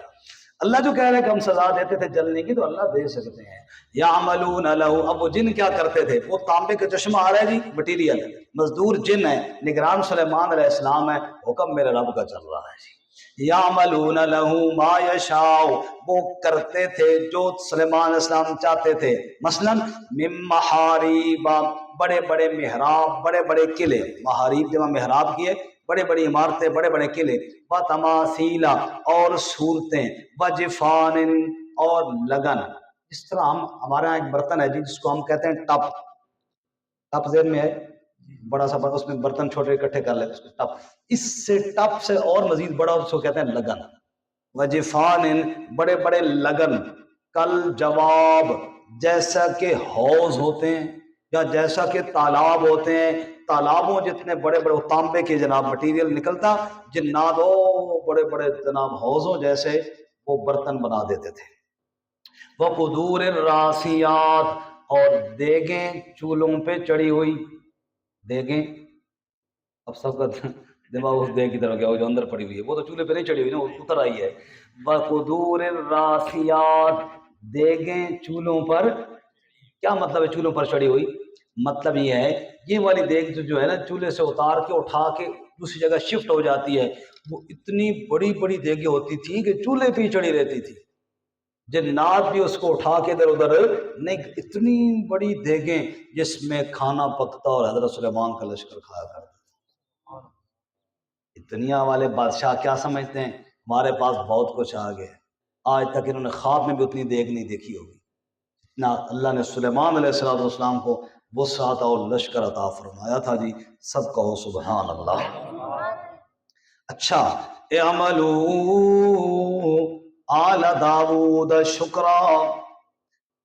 اللہ جو کہہ رہے کہ ہم سزا دیتے تھے جلنے کی، تو اللہ دے سکتے ہیں۔ یعملون لہ، اب وہ جن کیا کرتے تھے؟ وہ تانبے کا چشمہ آ رہا ہے جی، مٹیریل، مزدور جن ہے، نگران سلیمان علیہ السلام ہے، حکم میرے رب کا چل رہا ہے جی۔ یعملون لہ ما یشاء، وہ کرتے تھے جو سلیمان علیہ السلام چاہتے تھے، مثلا من محاریب، بڑے بڑے محراب، بڑے بڑے قلعے، محاریب جمع محراب کیے، بڑے بڑی عمارتیں، بڑے بڑے قلعے، و تماثیل، اور صورتیں، و جفان، اور لگن۔ اس طرح ہمارے یہاں ایک برتن ہے جی جس کو ہم کہتے ہیں ٹپ، ٹپ ذہن میں ہے، بڑا سا برتن، اس میں برتن چھوٹے اکٹھے کر لیتے اس کو ٹپ، اس سے ٹپ سے اور مزید بڑا اس کو کہتے ہیں لگن۔ وجفان، بڑے بڑے لگن، کل جواب، جیسا کہ حوض ہوتے ہیں یا جیسا کہ تالاب ہوتے ہیں، تالابوں جتنے بڑے بڑے تانبے کے جناب مٹیریل نکلتا، جنات وہ بڑے بڑے جناب حوضوں جیسے وہ برتن بنا دیتے تھے۔ وہ قدور الراسیات، اور دیگیں چولہوں پہ چڑھی ہوئی، دیگیں، اب سب کا دماغ اس دیگ کی طرف گیا، وہ جو اندر پڑی ہوئی ہے وہ تو چولہے پہ نہیں چڑھی ہوئی نا، وہ اتر آئی ہے۔ وقدور الراسیات، دیگیں چولہوں پر، کیا مطلب ہے چولہوں پر چڑھی ہوئی؟ مطلب یہ ہے یہ والی دیگ جو ہے نا چولہے سے اتار کے اٹھا کے دوسری جگہ شفٹ ہو جاتی ہے، وہ اتنی بڑی بڑی دیگیں ہوتی تھیں کہ چولہے پہ ہی چڑھی رہتی تھی، جنات بھی اس کو اٹھا کے ادھر ادھر نہیں، اتنی بڑی دیگیں جس میں کھانا پکتا اور حضرت سلیمان کا لشکر کھایا کرتا۔ دنیا والے بادشاہ کیا سمجھتے ہیں ہمارے پاس بہت کچھ آ گیا، آج تک انہوں نے خواب میں بھی اتنی دیگ نہیں دیکھی ہوگی اتنا اللہ نے سلیمان علیہ السلام کو وسعت اور لشکر عطا فرمایا تھا جی۔ سب کہو سبحان اللہ۔ اچھا، اعملوا آل داود شکرا،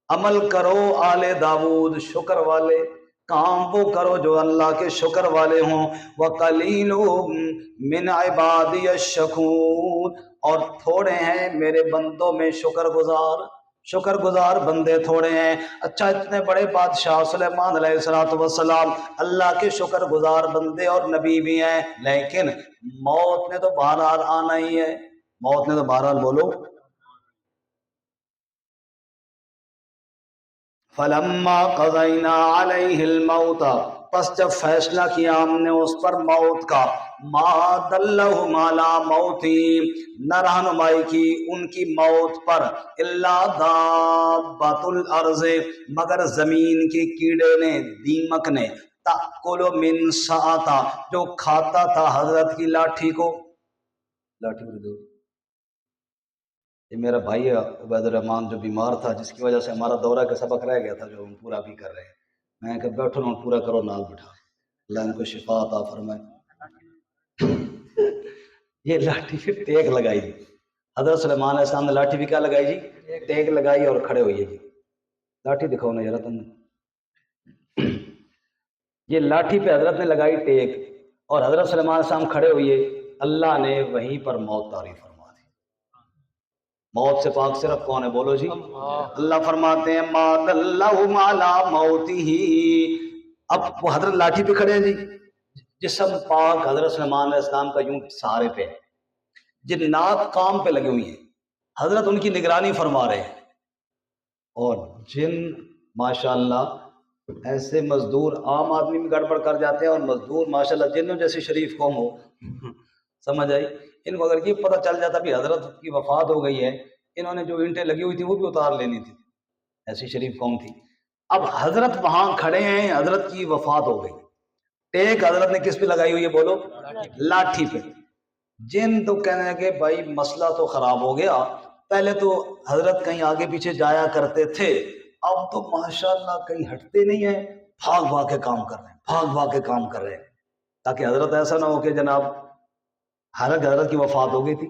عمل کرو آل داود شکر والے، کام وہ کرو جو اللہ کے شکر والے ہوں۔ وَقَلِيلٌ مِّنْ عِبَادِيَ الشَّكُورُ، اور تھوڑے ہیں میرے بندوں میں شکر گزار، شکر گزار بندے تھوڑے ہیں۔ اچھا، اتنے بڑے بادشاہ سلیمان علیہ السلام اللہ کے شکر گزار بندے اور نبی بھی ہیں، لیکن موت نے تو بہرحال آنا ہی ہے، موت نے تو بہرحال، بولو، فَلَمَّا قَضَيْنَا عَلَيْهِ الْمَوْتَ، پس جب فیصلہ کیا ہم نے اس پر موت کا، مَا دَلَّهُمْ عَلَى مَوْتِهِ، نہ رہنمائی کی ان کی موت پر، إِلَّا دَابَّةُ الْأَرْضِ، مگر زمین کے کیڑے نے، دیمک نے، تَأْكُلُ مِنْ سَأَتَهُ، جو کھاتا تھا حضرت کی لاٹھی کو، لاٹھی کو دو۔ یہ میرا بھائی ہے عبید الرحمان جو بیمار تھا، جس کی وجہ سے ہمارا دورہ کا سبق رہ گیا تھا جو ہم پورا بھی کر رہے ہیں، میں کہ بیٹھو نا پورا کرو، نال بٹھا، اللہ ان کو شفا عطا فرمائے۔ یہ لاٹھی پھر ٹیک لگائی جی، حضرت سلیمان علیہ السلام نے لاٹھی بھی کیا لگائی جی؟ ٹیک لگائی اور کھڑے ہوئیے جی، لاٹھی دکھاؤ نا ذرا تم، یہ لاٹھی پہ حضرت نے لگائی ٹیک اور حضرت سلیمان علیہ السلام کھڑے ہوئے، اللہ نے وہیں پر موت طاری فرما دی۔ موت سے پاک صرف کون ہے؟ بولو جی، اللہ فرماتے ہیں ما دلہم علی موتہ، اب وہ حضرت لاٹھی پہ کھڑے ہیں جی، جسم پاک حضرت سلیمان علیہ السلام کا یوں سہارے پہ ہے، جنات کام پہ لگے ہوئی ہیں، حضرت ان کی نگرانی فرما رہے ہیں، اور جن ماشاءاللہ ایسے مزدور عام آدمی بھی گڑبڑ کر جاتے ہیں، اور مزدور ماشاءاللہ جنوں جیسی شریف قوم ہو، سمجھ آئی؟ ان کو اگر یہ پتہ چل جاتا بھی حضرت کی وفات ہو گئی ہے، انہوں نے جو اینٹیں لگی ہوئی تھی وہ بھی اتار لینی تھی، ایسی شریف قوم تھی۔ اب حضرت وہاں کھڑے ہیں، حضرت کی وفات ہو گئی، ٹیک حضرت نے کس پہ لگائی ہوئی ہے بولو؟ لاٹھی پہ۔ جن تو کہنے لگے بھائی مسئلہ تو خراب ہو گیا، پہلے تو حضرت کہیں آگے پیچھے جایا کرتے تھے، اب تو ماشاءاللہ کہیں ہٹتے نہیں ہیں، بھاگ بھاگ کے کام کر رہے ہیں، بھاگ بھاگ کے کام کر رہے ہیں، تاکہ حضرت ایسا نہ ہو کہ جناب حالانکہ حضرت کی وفات ہو گئی تھی۔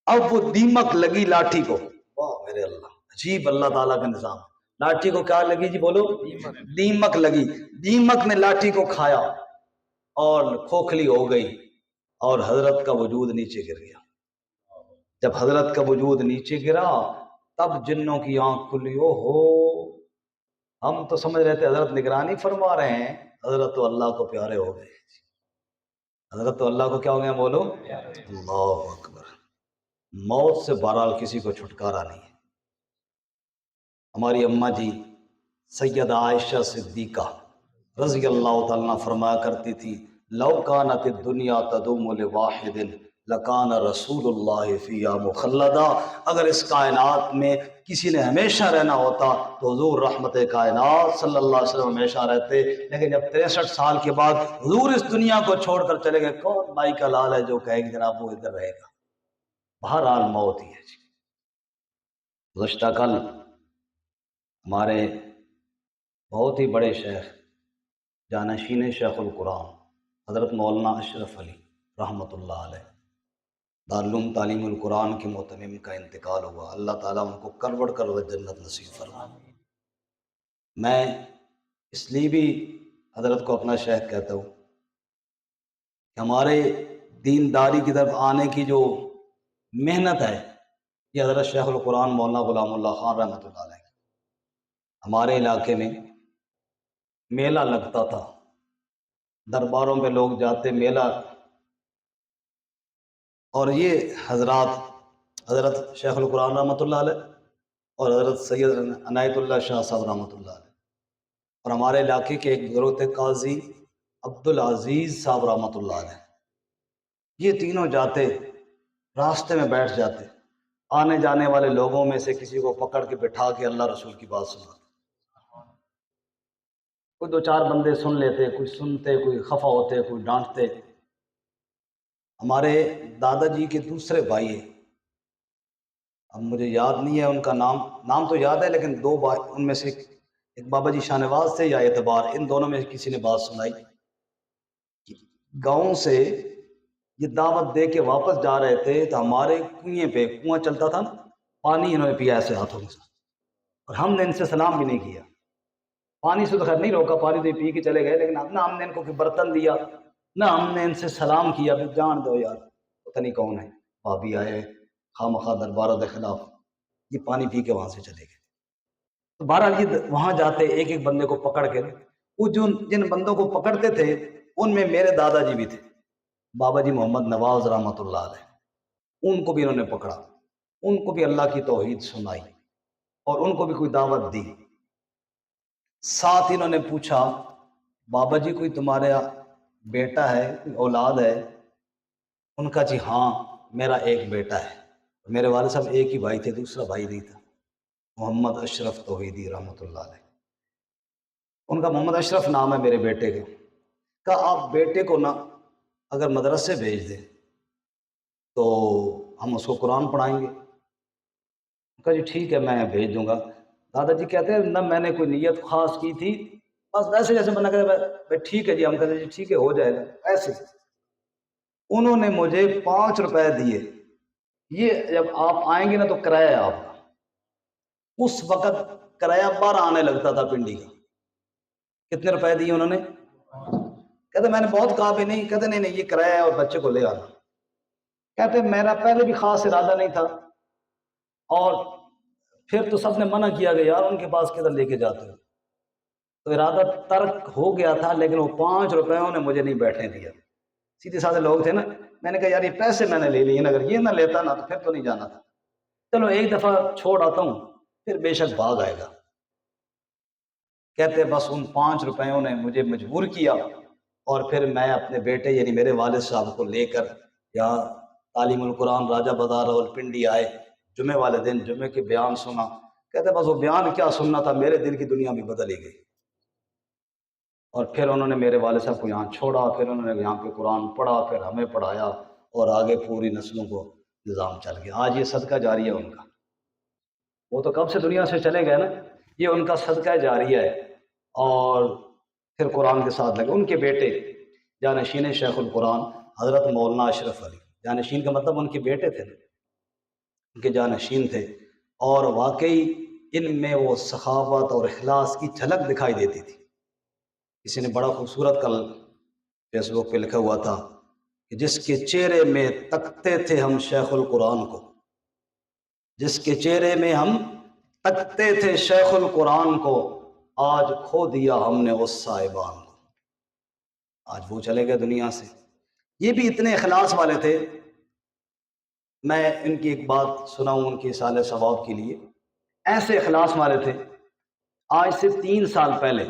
اب وہ دیمک لگی لاٹھی کو، واہ میرے اللہ، عجیب اللہ تعالیٰ کا نظام۔ لاٹھی کو کیا لگی جی بولو؟ دیمک لگی۔ دیمک نے لاٹھی کو کھایا اور کھوکھلی ہو گئی، اور حضرت کا وجود نیچے گر گیا۔ جب حضرت کا وجود نیچے گرا تب جنوں کی آنکھ کھلی، او ہو، ہم تو سمجھ رہے تھے حضرت نگرانی فرما رہے ہیں، حضرت تو اللہ کو پیارے ہو گئے، حضرت تو اللہ کو کیا ہو گئے بولو؟ اللہ اکبر۔ موت سے بہرحال کسی کو چھٹکارا نہیں ہے۔ ہماری اماں جی سیدہ عائشہ صدیقہ رضی اللہ تعالیٰ عنہ فرمایا کرتی تھی، لو کانت الدنیا تدوم لواحد لکان رسول اللہ فیہا مخلدا، اگر اس کائنات میں کسی نے ہمیشہ رہنا ہوتا تو حضور رحمت کائنات صلی اللہ علیہ وسلم ہمیشہ رہتے، لیکن جب 63 سال کے بعد حضور اس دنیا کو چھوڑ کر چلے گئے، کون بھائی کا لال ہے جو کہے کہ جناب وہ ادھر رہے گا؟ بہرحال موت ہی ہے جی۔ گزشتہ کل ہمارے بہت ہی بڑے شیخ جانشین شیخ القرآن حضرت مولانا اشرف علی رحمۃ اللہ علیہ دارالعلوم تعلیم القرآن کے محتمم کا انتقال ہوا، اللہ تعالیٰ ان کو کروڑ کروڑ جنت نصیب فرمائے۔ میں اس لیے بھی حضرت کو اپنا شیخ کہتا ہوں کہ ہمارے دینداری کی طرف آنے کی جو محنت ہے یہ حضرت شیخ القرآن مولانا غلام اللہ خان رحمۃ اللہ علیہ۔ ہمارے علاقے میں میلہ لگتا تھا، درباروں میں لوگ جاتے میلہ، اور یہ حضرات حضرت شیخ القرآن رحمۃ اللہ علیہ اور حضرت سید عنایت اللہ شاہ صاحب رحمۃ اللہ علیہ، اور ہمارے علاقے کے ایک بزرگ تھے قاضی عبدالعزیز صاحب رحمۃ اللہ علیہ، یہ تینوں جاتے، راستے میں بیٹھ جاتے، آنے جانے والے لوگوں میں سے کسی کو پکڑ کے بٹھا کے اللہ رسول کی بات سناتے، کوئی دو چار بندے سن لیتے، کوئی سنتے، کوئی خفا ہوتے، کوئی ڈانٹتے۔ ہمارے دادا جی کے دوسرے بھائی ہیں، اب مجھے یاد نہیں ہے ان کا نام تو یاد ہے، لیکن دو بھائی ان میں سے ایک بابا جی شاہ نواز تھے یا اعتبار، ان دونوں میں کسی نے بات سنائی کہ گاؤں سے یہ دعوت دے کے واپس جا رہے تھے تو ہمارے کنویں پہ، کنواں چلتا تھا نا، پانی انہوں نے پیا ایسے ہاتھوں میں سے، اور ہم نے ان سے سلام بھی نہیں کیا۔ پانی سے تو خیر نہیں روکا، پانی تو پی کے چلے گئے، لیکن نہ ہم نے ان کو کوئی برتن دیا، نہ ہم نے ان سے سلام کیا، بھی جان دو یار، پتہ نہیں کون ہے، بھابھی آئے خواہ مخواہ درباروں کے خلاف، یہ پانی پی کے وہاں سے چلے گئے۔ تو بہرحال یہ وہاں جاتے ایک ایک بندے کو پکڑ کے، وہ جن بندوں کو پکڑتے تھے ان میں میرے دادا جی بھی تھے، بابا جی محمد نواز رحمۃ اللہ علیہ، ان کو بھی انہوں نے پکڑا، ان کو بھی اللہ کی توحید سنائی اور ان کو بھی کوئی دعوت دی۔ ساتھ انہوں نے پوچھا بابا جی کوئی تمہارا بیٹا ہے، کوئی اولاد ہے؟ ان کا جی ہاں میرا ایک بیٹا ہے، میرے والد صاحب ایک ہی بھائی تھے، دوسرا بھائی نہیں تھا، محمد اشرف توحیدی رحمۃ اللہ علیہ، ان کا محمد اشرف نام ہے میرے بیٹے کا۔ کہا آپ بیٹے کو نا اگر مدرسے بھیج دیں تو ہم اس کو قرآن پڑھائیں گے۔ کہا جی ٹھیک ہے میں بھیج دوں گا۔ دادا جی کہتے ہیں نہ میں نے کوئی نیت خاص کی تھی، بس ویسے جیسے بنا کہ ٹھیک ہے جی، ہم کہتے ہیں جی ٹھیک ہے ہو جائے گا ایسے۔ انہوں نے مجھے 5 روپے دیے، یہ جب آپ آئیں گے نا تو کرایہ ہے آپ کا۔ اس وقت کرایہ 12 آنے لگتا تھا پنڈی کا۔ کتنے روپے دیے انہوں نے؟ کہتے میں نے بہت کہا بھی نہیں، کہتے نہیں یہ کرایہ ہے اور بچے کو لے آنا۔ کہتے میرا پہلے بھی خاص ارادہ نہیں تھا، اور پھر تو سب نے منع کیا کہ یار ان کے پاس کدھر لے کے جاتے ہو، تو ارادہ ترک ہو گیا تھا، لیکن وہ 5 روپیوں نے مجھے نہیں بیٹھنے دیا۔ سیدھے سادھے لوگ تھے نا، میں نے کہا یار یہ پیسے میں نے لے لیے، اگر یہ نہ لیتا نا تو پھر تو نہیں جانا تھا، چلو ایک دفعہ چھوڑ آتا ہوں، پھر بے شک بھاگ آئے گا۔ کہتے بس ان 5 روپیوں نے مجھے مجبور کیا، اور پھر میں اپنے بیٹے یعنی میرے والد صاحب کو لے کر یہاں تعلیم القرآن راجہ بازار راولپنڈی آئے، جمعے والے دن جمعے کے بیان سنا۔ کہتے بس وہ بیان کیا سننا تھا، میرے دل کی دنیا بھی بدل ہی گئی۔ اور پھر انہوں نے میرے والد صاحب کو یہاں چھوڑا، پھر انہوں نے یہاں پہ قرآن پڑھا، پھر ہمیں پڑھایا، اور آگے پوری نسلوں کو نظام چل گیا۔ آج یہ صدقہ جاریہ ہے ان کا، وہ تو کب سے دنیا سے چلے گئے نا، یہ ان کا صدقہ جاریہ ہے۔ اور پھر قرآن کے ساتھ لگے۔ ان کے بیٹے جانشین شیخ القرآن حضرت مولانا اشرف علی، جانشین کا مطلب ان کے بیٹے تھے، ان کے جانشین تھے، اور واقعی ان میں وہ سخاوت اور اخلاص کی جھلک دکھائی دیتی تھی۔ کسی نے بڑا خوبصورت کل فیس بک پہ لکھا ہوا تھا کہ جس کے چہرے میں تکتے تھے ہم شیخ القرآن کو، جس کے چہرے میں ہم تکتے تھے شیخ القرآن کو، آج کھو دیا ہم نے اس صاحبان کو۔ آج وہ چلے گئے دنیا سے۔ یہ بھی اتنے اخلاص والے تھے۔ میں ان کی ایک بات سناؤں ان کی اصالہ ثواب کے لیے، ایسے اخلاص والے تھے۔ آج سے 3 سال پہلے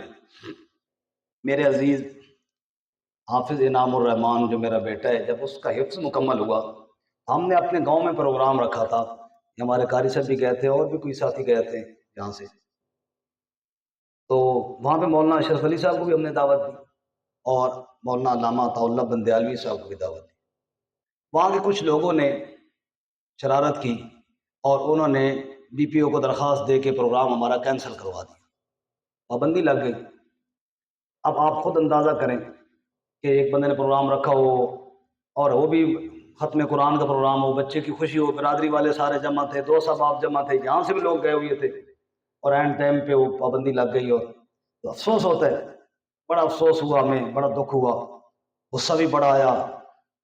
میرے عزیز حافظ انعام الرحمان جو میرا بیٹا ہے، جب اس کا حفظ مکمل ہوا، ہم نے اپنے گاؤں میں پروگرام رکھا تھا، ہمارے قاری صاحب بھی گئے تھے اور بھی کوئی ساتھی گئے تھے یہاں سے، تو وہاں پہ مولانا اشرف علی صاحب کو بھی ہم نے دعوت دی، اور مولانا علامہ عطاء اللہ بندیالوی صاحب کو بھی دعوت دی۔ وہاں کے کچھ لوگوں نے شرارت کی اور انہوں نے ڈی پی او کو درخواست دے کے پروگرام ہمارا کینسل کروا دیا، پابندی لگ گئی۔ اب آپ خود اندازہ کریں کہ ایک بندے نے پروگرام رکھا ہو، اور وہ بھی ختم قرآن کا پروگرام ہو، بچے کی خوشی ہو، برادری والے سارے جمع تھے، دوست احباب جمع تھے، یہاں سے بھی لوگ گئے ہوئے تھے، اور اینڈ ٹائم پہ وہ پابندی لگ گئی، اور تو افسوس ہوتا ہے، بڑا افسوس ہوا، ہمیں بڑا دکھ ہوا، غصہ بھی بڑا آیا،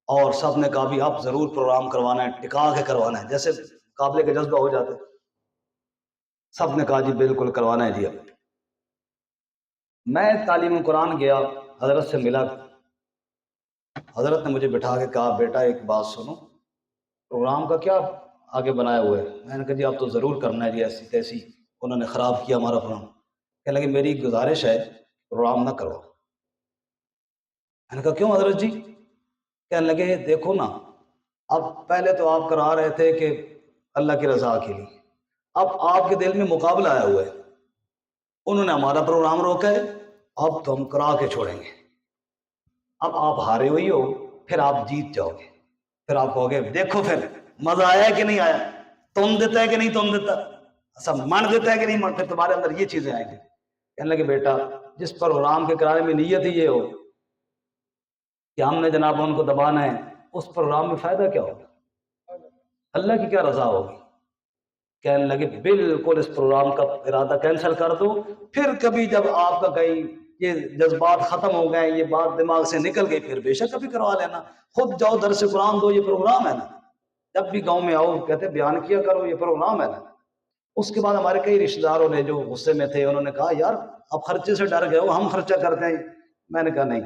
اور سب نے کہا بھی اب ضرور پروگرام کروانا ہے، ٹکا کے کروانا ہے، جیسے قابلے کے جذبہ ہو جاتے، سب نے کہا جی بالکل کروانا ہے جی۔ اب میں تعلیم قرآن گیا، حضرت سے ملا، حضرت نے مجھے بٹھا کے کہا بیٹا ایک بات سنو، پروگرام کا کیا آگے بنایا ہوا ہے؟ میں نے کہا جی اب تو ضرور کرنا ہے جی، ایسی تیسی انہوں نے خراب کیا ہمارا پروگرام۔ کہنے لگے میری گزارش ہے پروگرام نہ کرو۔ میں نے کہا کیوں حضرت جی؟ کہنے لگے دیکھو نا، اب پہلے تو آپ کرا رہے تھے کہ اللہ کی رضا کے لیے، اب آپ کے دل میں مقابلہ آیا ہوا ہے، انہوں نے ہمارا پروگرام روکا ہے، اب تو ہم کرا کے چھوڑیں گے۔ اب آپ ہارے ہوئی ہو، پھر آپ جیت جاؤ گے، پھر آپ کہو گے دیکھو پھر مزہ آیا کہ نہیں آیا، تم دیتا ہے کہ نہیں تم دیتا، سب من دیتا ہے کہ نہیں من، پھر تمہارے اندر یہ چیزیں آئیں گی۔ کہنے لگے بیٹا جس پروگرام کے کرانے میں نیت ہی یہ ہو کہ ہم نے جناب ان کو دبانا ہے، اس پروگرام میں فائدہ کیا ہوگا، اللہ کی کیا رضا ہوگی؟ کہنے لگے بالکل اس پروگرام کا ارادہ کینسل کر دو، پھر کبھی جب آپ کا کہیں یہ جذبات ختم ہو گئے، یہ بات دماغ سے نکل گئی، پھر بے شک کبھی کروا لینا، خود جاؤ درس قرآن دو، یہ پروگرام ہے نا، جب بھی گاؤں میں آؤ کہتے بیان کیا کرو، یہ پروگرام ہے نا۔ اس کے بعد ہمارے کئی رشتہ داروں نے جو غصے میں تھے انہوں نے کہا یار اب خرچے سے ڈر گئے ہو، ہم خرچہ کرتے ہیں۔ میں نے کہا نہیں،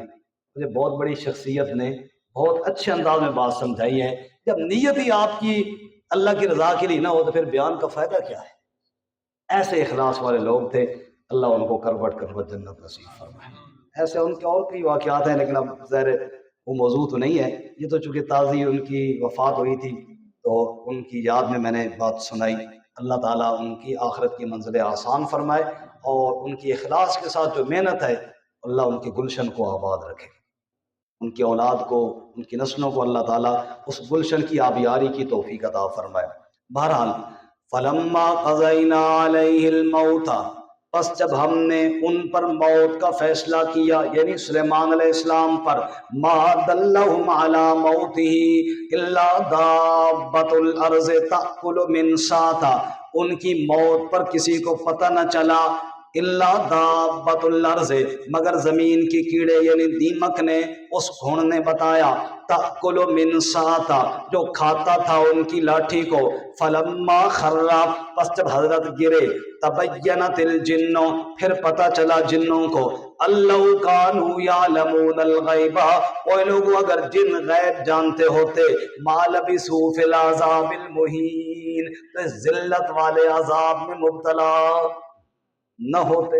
مجھے بہت بڑی شخصیت نے بہت اچھے انداز میں بات سمجھائی ہے، جب نیت ہی آپ کی اللہ کی رضا کے لیے نہ ہو تو پھر بیان کا فائدہ کیا ہے؟ ایسے اخلاص والے لوگ تھے، اللہ ان کو کروٹ کروٹ جنت نصیب فرمائے۔ ایسے ان کے اور کئی واقعات ہیں، لیکن اب ظاہر وہ موضوع تو نہیں ہے، یہ تو چونکہ تازی ان کی وفات ہوئی تھی تو ان کی یاد میں نے بات سنائی۔ اللہ تعالیٰ ان کی آخرت کی منزل آسان فرمائے، اور ان کی اخلاص کے ساتھ جو محنت ہے اللہ ان کی گلشن کو آباد رکھے، ان کی اولاد کو، ان کی نسلوں کو اللہ تعالیٰ اس گلشن کی آبیاری کی توفیق عطا فرمائے۔ بہرحال فلما قضینا علیہ الموت، پس جب ہم نے ان پر موت کا فیصلہ کیا، یعنی سلیمان علیہ السلام پر، ما دلہم علی موتہ الا دابۃ الارض تأکل من ساتا، ان کی موت پر کسی کو پتہ نہ چلا، الا دابۃ الارض، مگر زمین کی کیڑے یعنی دیمک نے، اس گھوڑ نے بتایا، تأکل من ساتا، جو کھاتا تھا ان کی لاٹھی کو، فلما خرّا، پس جب حضرت گرے، تبینت الجن، پھر پتہ چلا جنوں کو، اللہ کانوا یعلمون الغیب، وہ لوگ اگر جن غیب جانتے ہوتے، ما لبثوا فی العذاب المہین، ذلت والے عذاب میں مبتلا نہ ہوتے۔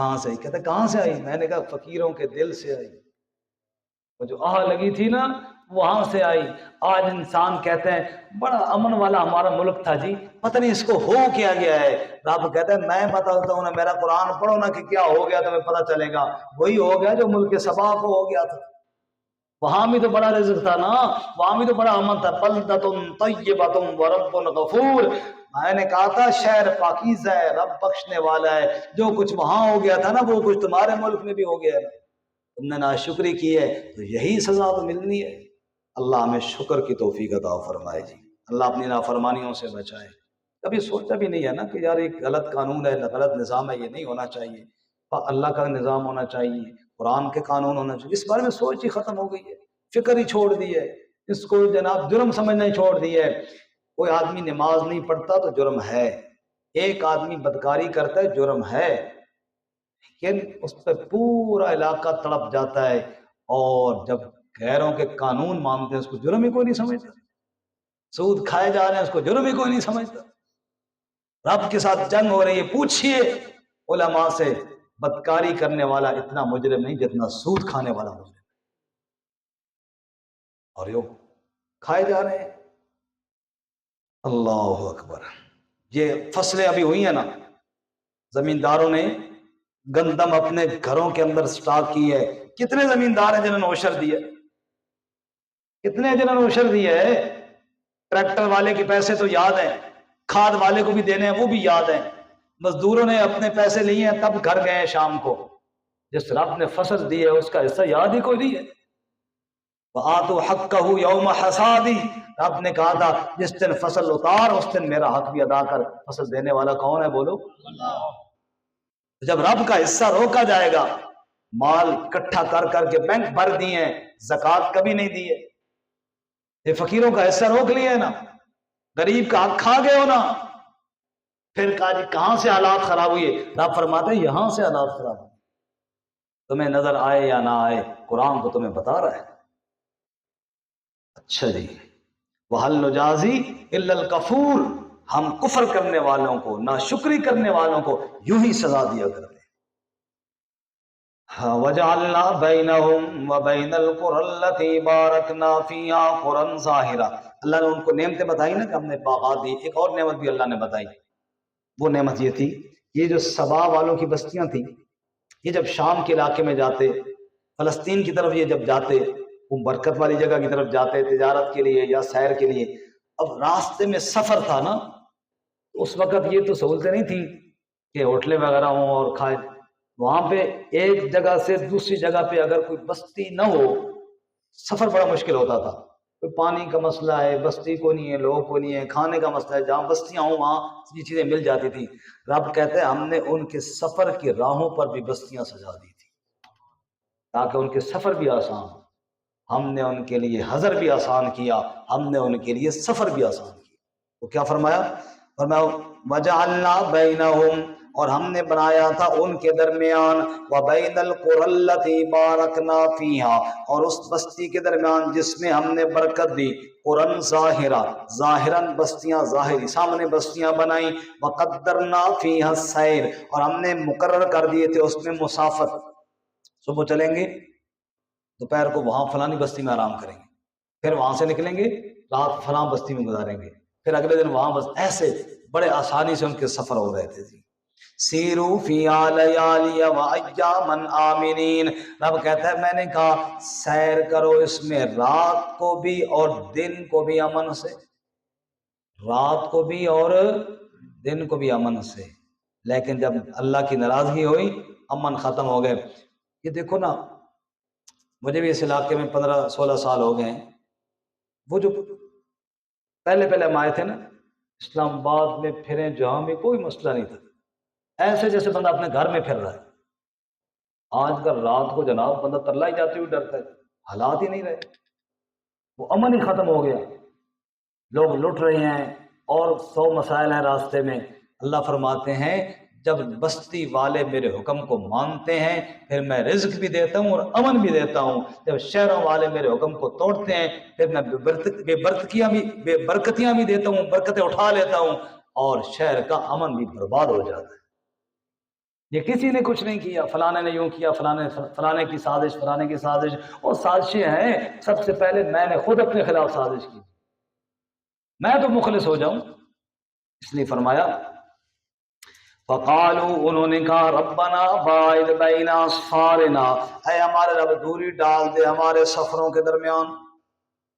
کہاں سے آئی؟ کہتا کہاں سے آئی؟ میں نے کہا فقیروں کے دل سے آئی، وہ جو آہ لگی تھی نا وہاں سے آئی۔ آج انسان کہتے ہیں بڑا امن والا ہمارا ملک تھا جی، پتہ نہیں اس کو ہو کیا گیا ہے۔ رب کہتا ہے میں بتاتا ہوں نا، میرا قرآن پڑھو نا کہ کیا ہو گیا، تمہیں پتہ چلے گا۔ وہی ہو گیا جو ملک سبا کو ہو گیا تھا، وہاں بھی تو بڑا رزق تھا نا، وہاں بھی تو بڑا امن تھا۔ بلدۃ طیبۃ ورب غفور، میں نے کہا تھا شہر پاکیزہ ہے، رب بخشنے والا ہے۔ جو کچھ وہاں ہو گیا تھا نا وہ کچھ تمہارے ملک میں بھی ہو گیا ہے، تم نے ناشکری کی ہے تو یہی سزا تو ملنی ہے۔ اللہ ہمیں شکر کی توفیق عطا فرمائے جی، اللہ اپنی نافرمانیوں سے بچائے۔ کبھی سوچا بھی نہیں ہے نا کہ یار ایک غلط قانون ہے، غلط نظام ہے، یہ نہیں ہونا چاہیے، اللہ کا نظام ہونا چاہیے، قرآن کے قانون ہونا چاہیے۔ اس بارے میں سوچ ہی ختم ہو گئی ہے، فکر ہی چھوڑ دی ہے، اس کو جناب جرم سمجھنا ہی چھوڑ دی ہے۔ کوئی آدمی نماز نہیں پڑھتا تو جرم ہے، ایک آدمی بدکاری کرتا ہے جرم ہے، لیکن اس پہ پورا علاقہ تڑپ جاتا ہے، اور جب غیروں کے قانون مانتے ہیں اس کو جرم ہی کوئی نہیں سمجھتا۔ سود کھائے جا رہے ہیں اس کو جرم ہی کوئی نہیں سمجھتا۔ رب کے ساتھ جنگ ہو رہی ہے، پوچھئے علماء سے، بدکاری کرنے والا اتنا مجرم نہیں جتنا سود کھانے والا مجرم، اور یہ کھائے جا رہے ہیں۔ اللہ اکبر۔ یہ فصلیں ابھی ہوئی ہیں نا، زمینداروں نے گندم اپنے گھروں کے اندر سٹاک کی ہے، کتنے زمیندار ہیں جنہوں نے اوشر دی ہے، کتنے جنہوں نے اوشر دی ہے؟ ٹریکٹر والے کے پیسے تو یاد ہیں، کھاد والے کو بھی دینے ہیں وہ بھی یاد ہیں، مزدوروں نے اپنے پیسے لیے ہیں تب گھر گئے شام کو، جس رب نے فصل دی ہے اس کا حصہ یاد ہی کوئی نہیں ہے۔ وَآتُوا حَقَّهُ يَوْمَ حَصَادِهِ، رب نے کہا تھا جس دن فصل اتار اس دن میرا حق بھی ادا کر۔ فصل دینے والا کون ہے بولو؟ جب رب کا حصہ روکا جائے گا، مال اکٹھا کر کر کے بینک بھر دیے، زکوٰۃ کبھی نہیں دی ہے، یہ فقیروں کا حصہ روک لیا ہے نا، غریب کا حق کھا گئے ہو نا، پھر کہا جی کہاں سے حالات خراب ہوئے؟ رب فرماتے ہیں یہاں سے حالات خراب ہوئے، تمہیں نظر آئے یا نہ آئے قرآن تو تمہیں بتا رہا ہے۔ اچھا جی، وَهَلْ نُجَازِي إِلَّا الْكَفُورَ، ہم کفر کرنے والوں کو، ناشکری کرنے والوں کو یوں ہی سزا دیا کرتے ہیں۔ وَجَعَلْنَا بَيْنَهُمْ وَبَيْنَ الْقُرَى الَّتِي بَارَكْنَا فِيهَا قُرًى ظَاهِرًا، اللہ نے ان کو نعمتیں بتائی نا کہ ہم نے باغات دی، ایک اور نعمت بھی اللہ نے بتائی، وہ نعمت یہ تھی، یہ جو سبا والوں کی بستیاں تھیں، یہ جب شام کے علاقے میں جاتے، فلسطین کی طرف یہ جب جاتے، وہ برکت والی جگہ کی طرف جاتے تجارت کے لیے یا سیر کے لیے، اب راستے میں سفر تھا نا، اس وقت یہ تو سہولتیں نہیں تھیں کہ ہوٹلیں وغیرہ ہوں اور کھائے، وہاں پہ ایک جگہ سے دوسری جگہ پہ اگر کوئی بستی نہ ہو سفر بڑا مشکل ہوتا تھا، کوئی پانی کا مسئلہ ہے، بستی کو نہیں ہے، لوگ کو نہیں ہے، کھانے کا مسئلہ ہے، جہاں بستیاں ہوں وہاں یہ چیزیں مل جاتی تھی۔ رب کہتے ہیں ہم نے ان کے سفر کی راہوں پر بھی بستیاں سجا دی تھی تاکہ ان کے سفر بھی آسان ہو، ہم نے ان کے لیے حضر بھی آسان کیا، ہم نے ان کے لیے سفر بھی آسان کیا۔ تو کیا فرمایا؟ فرمایا وَجَعَلْنَا بَيْنَهُمْ، اور ہم نے بنایا تھا ان کے درمیان، وَبَيْنَ الْقُرَى الَّتِي بَارَكْنَا فِيهَا، اور اس بستی کے درمیان جس میں ہم نے برکت دی، قرآن ظاہرہ، ظاہراً بستیاں ظاہری سامنے بستیاں بنائیں، وَقَدَّرْنَا فِيهَا السَّيْرَ، اور ہم نے مقرر کر دیے تھے اس میں مسافت، صبح چلیں گے دوپہر کو وہاں فلانی بستی میں آرام کریں گے، پھر وہاں سے نکلیں گے رات فلاں بستی میں گزاریں گے، پھر اگلے دن وہاں، بس ایسے بڑے آسانی سے ان کے سفر ہو رہے تھے جی۔ سیرو فیہا لیالی و ایاما آمنین، رب کہتا ہے میں نے کہا سیر کرو اس میں رات کو بھی اور دن کو بھی امن سے، رات کو بھی اور دن کو بھی امن سے، لیکن جب اللہ کی ناراضگی ہوئی امن ختم ہو گئے۔ یہ دیکھو نا، مجھے بھی اس علاقے میں 15-16 سال ہو گئے ہیں، وہ جو پہلے ہم آئے تھے نا اسلام آباد میں پھرے جہاں میں کوئی مسئلہ نہیں تھا، ایسے جیسے بندہ اپنے گھر میں پھر رہا ہے۔ آج کل رات کو جناب بندہ ترلا ہی جاتے ہوئے ڈرتا ہے، حالات ہی نہیں رہے، وہ امن ہی ختم ہو گیا، لوگ لٹ رہے ہیں اور 100 مسائل ہیں راستے میں۔ اللہ فرماتے ہیں جب بستی والے میرے حکم کو مانتے ہیں پھر میں رزق بھی دیتا ہوں اور امن بھی دیتا ہوں، جب شہروں والے میرے حکم کو توڑتے ہیں پھر میں بے برکتیاں بھی دیتا ہوں، برکتیں اٹھا لیتا ہوں، اور شہر کا امن بھی برباد ہو جاتا ہے۔ یہ کسی نے کچھ نہیں کیا، فلانے نے یوں کیا، فلانے کی سازش، فلانے کی سازش، اور سازشیں ہیں سب سے پہلے میں نے خود اپنے خلاف سازش کی، میں تو مخلص ہو جاؤں، اس لیے فرمایا فقالوا، انہوں نے کہا ربنا باعد بین اسفارنا، اے ہمارے رب دوری ڈال دے ہمارے سفروں کے درمیان۔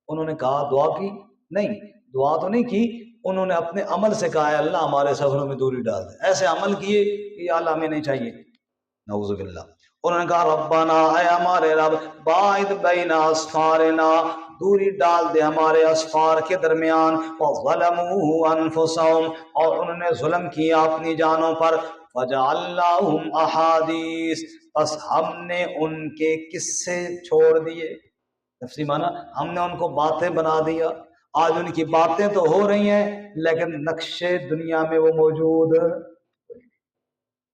انہوں نے کہا دعا کی نہیں، دعا تو نہیں کی، انہوں نے اپنے عمل سے کہا ہے اللہ ہمارے سفروں میں دوری ڈال دے، ایسے عمل کیے کہ یا اللہ ہمیں نہیں چاہیے، نعوذ باللہ۔ انہوں نے کہا ربنا، اے ہمارے رب باعد بین اسفارنا، دوری ڈال دے ہمارے اسفار کے درمیان، وظلموا انفسهم، اور انہوں نے ظلم کیا اپنی جانوں پر، فجعلناهم احادیث، بس ہم نے ان کے قصے چھوڑ دیے، تفسیر مانا ہم نے ان کو باتیں بنا دیا، آج ان کی باتیں تو ہو رہی ہیں لیکن نقشے دنیا میں وہ موجود،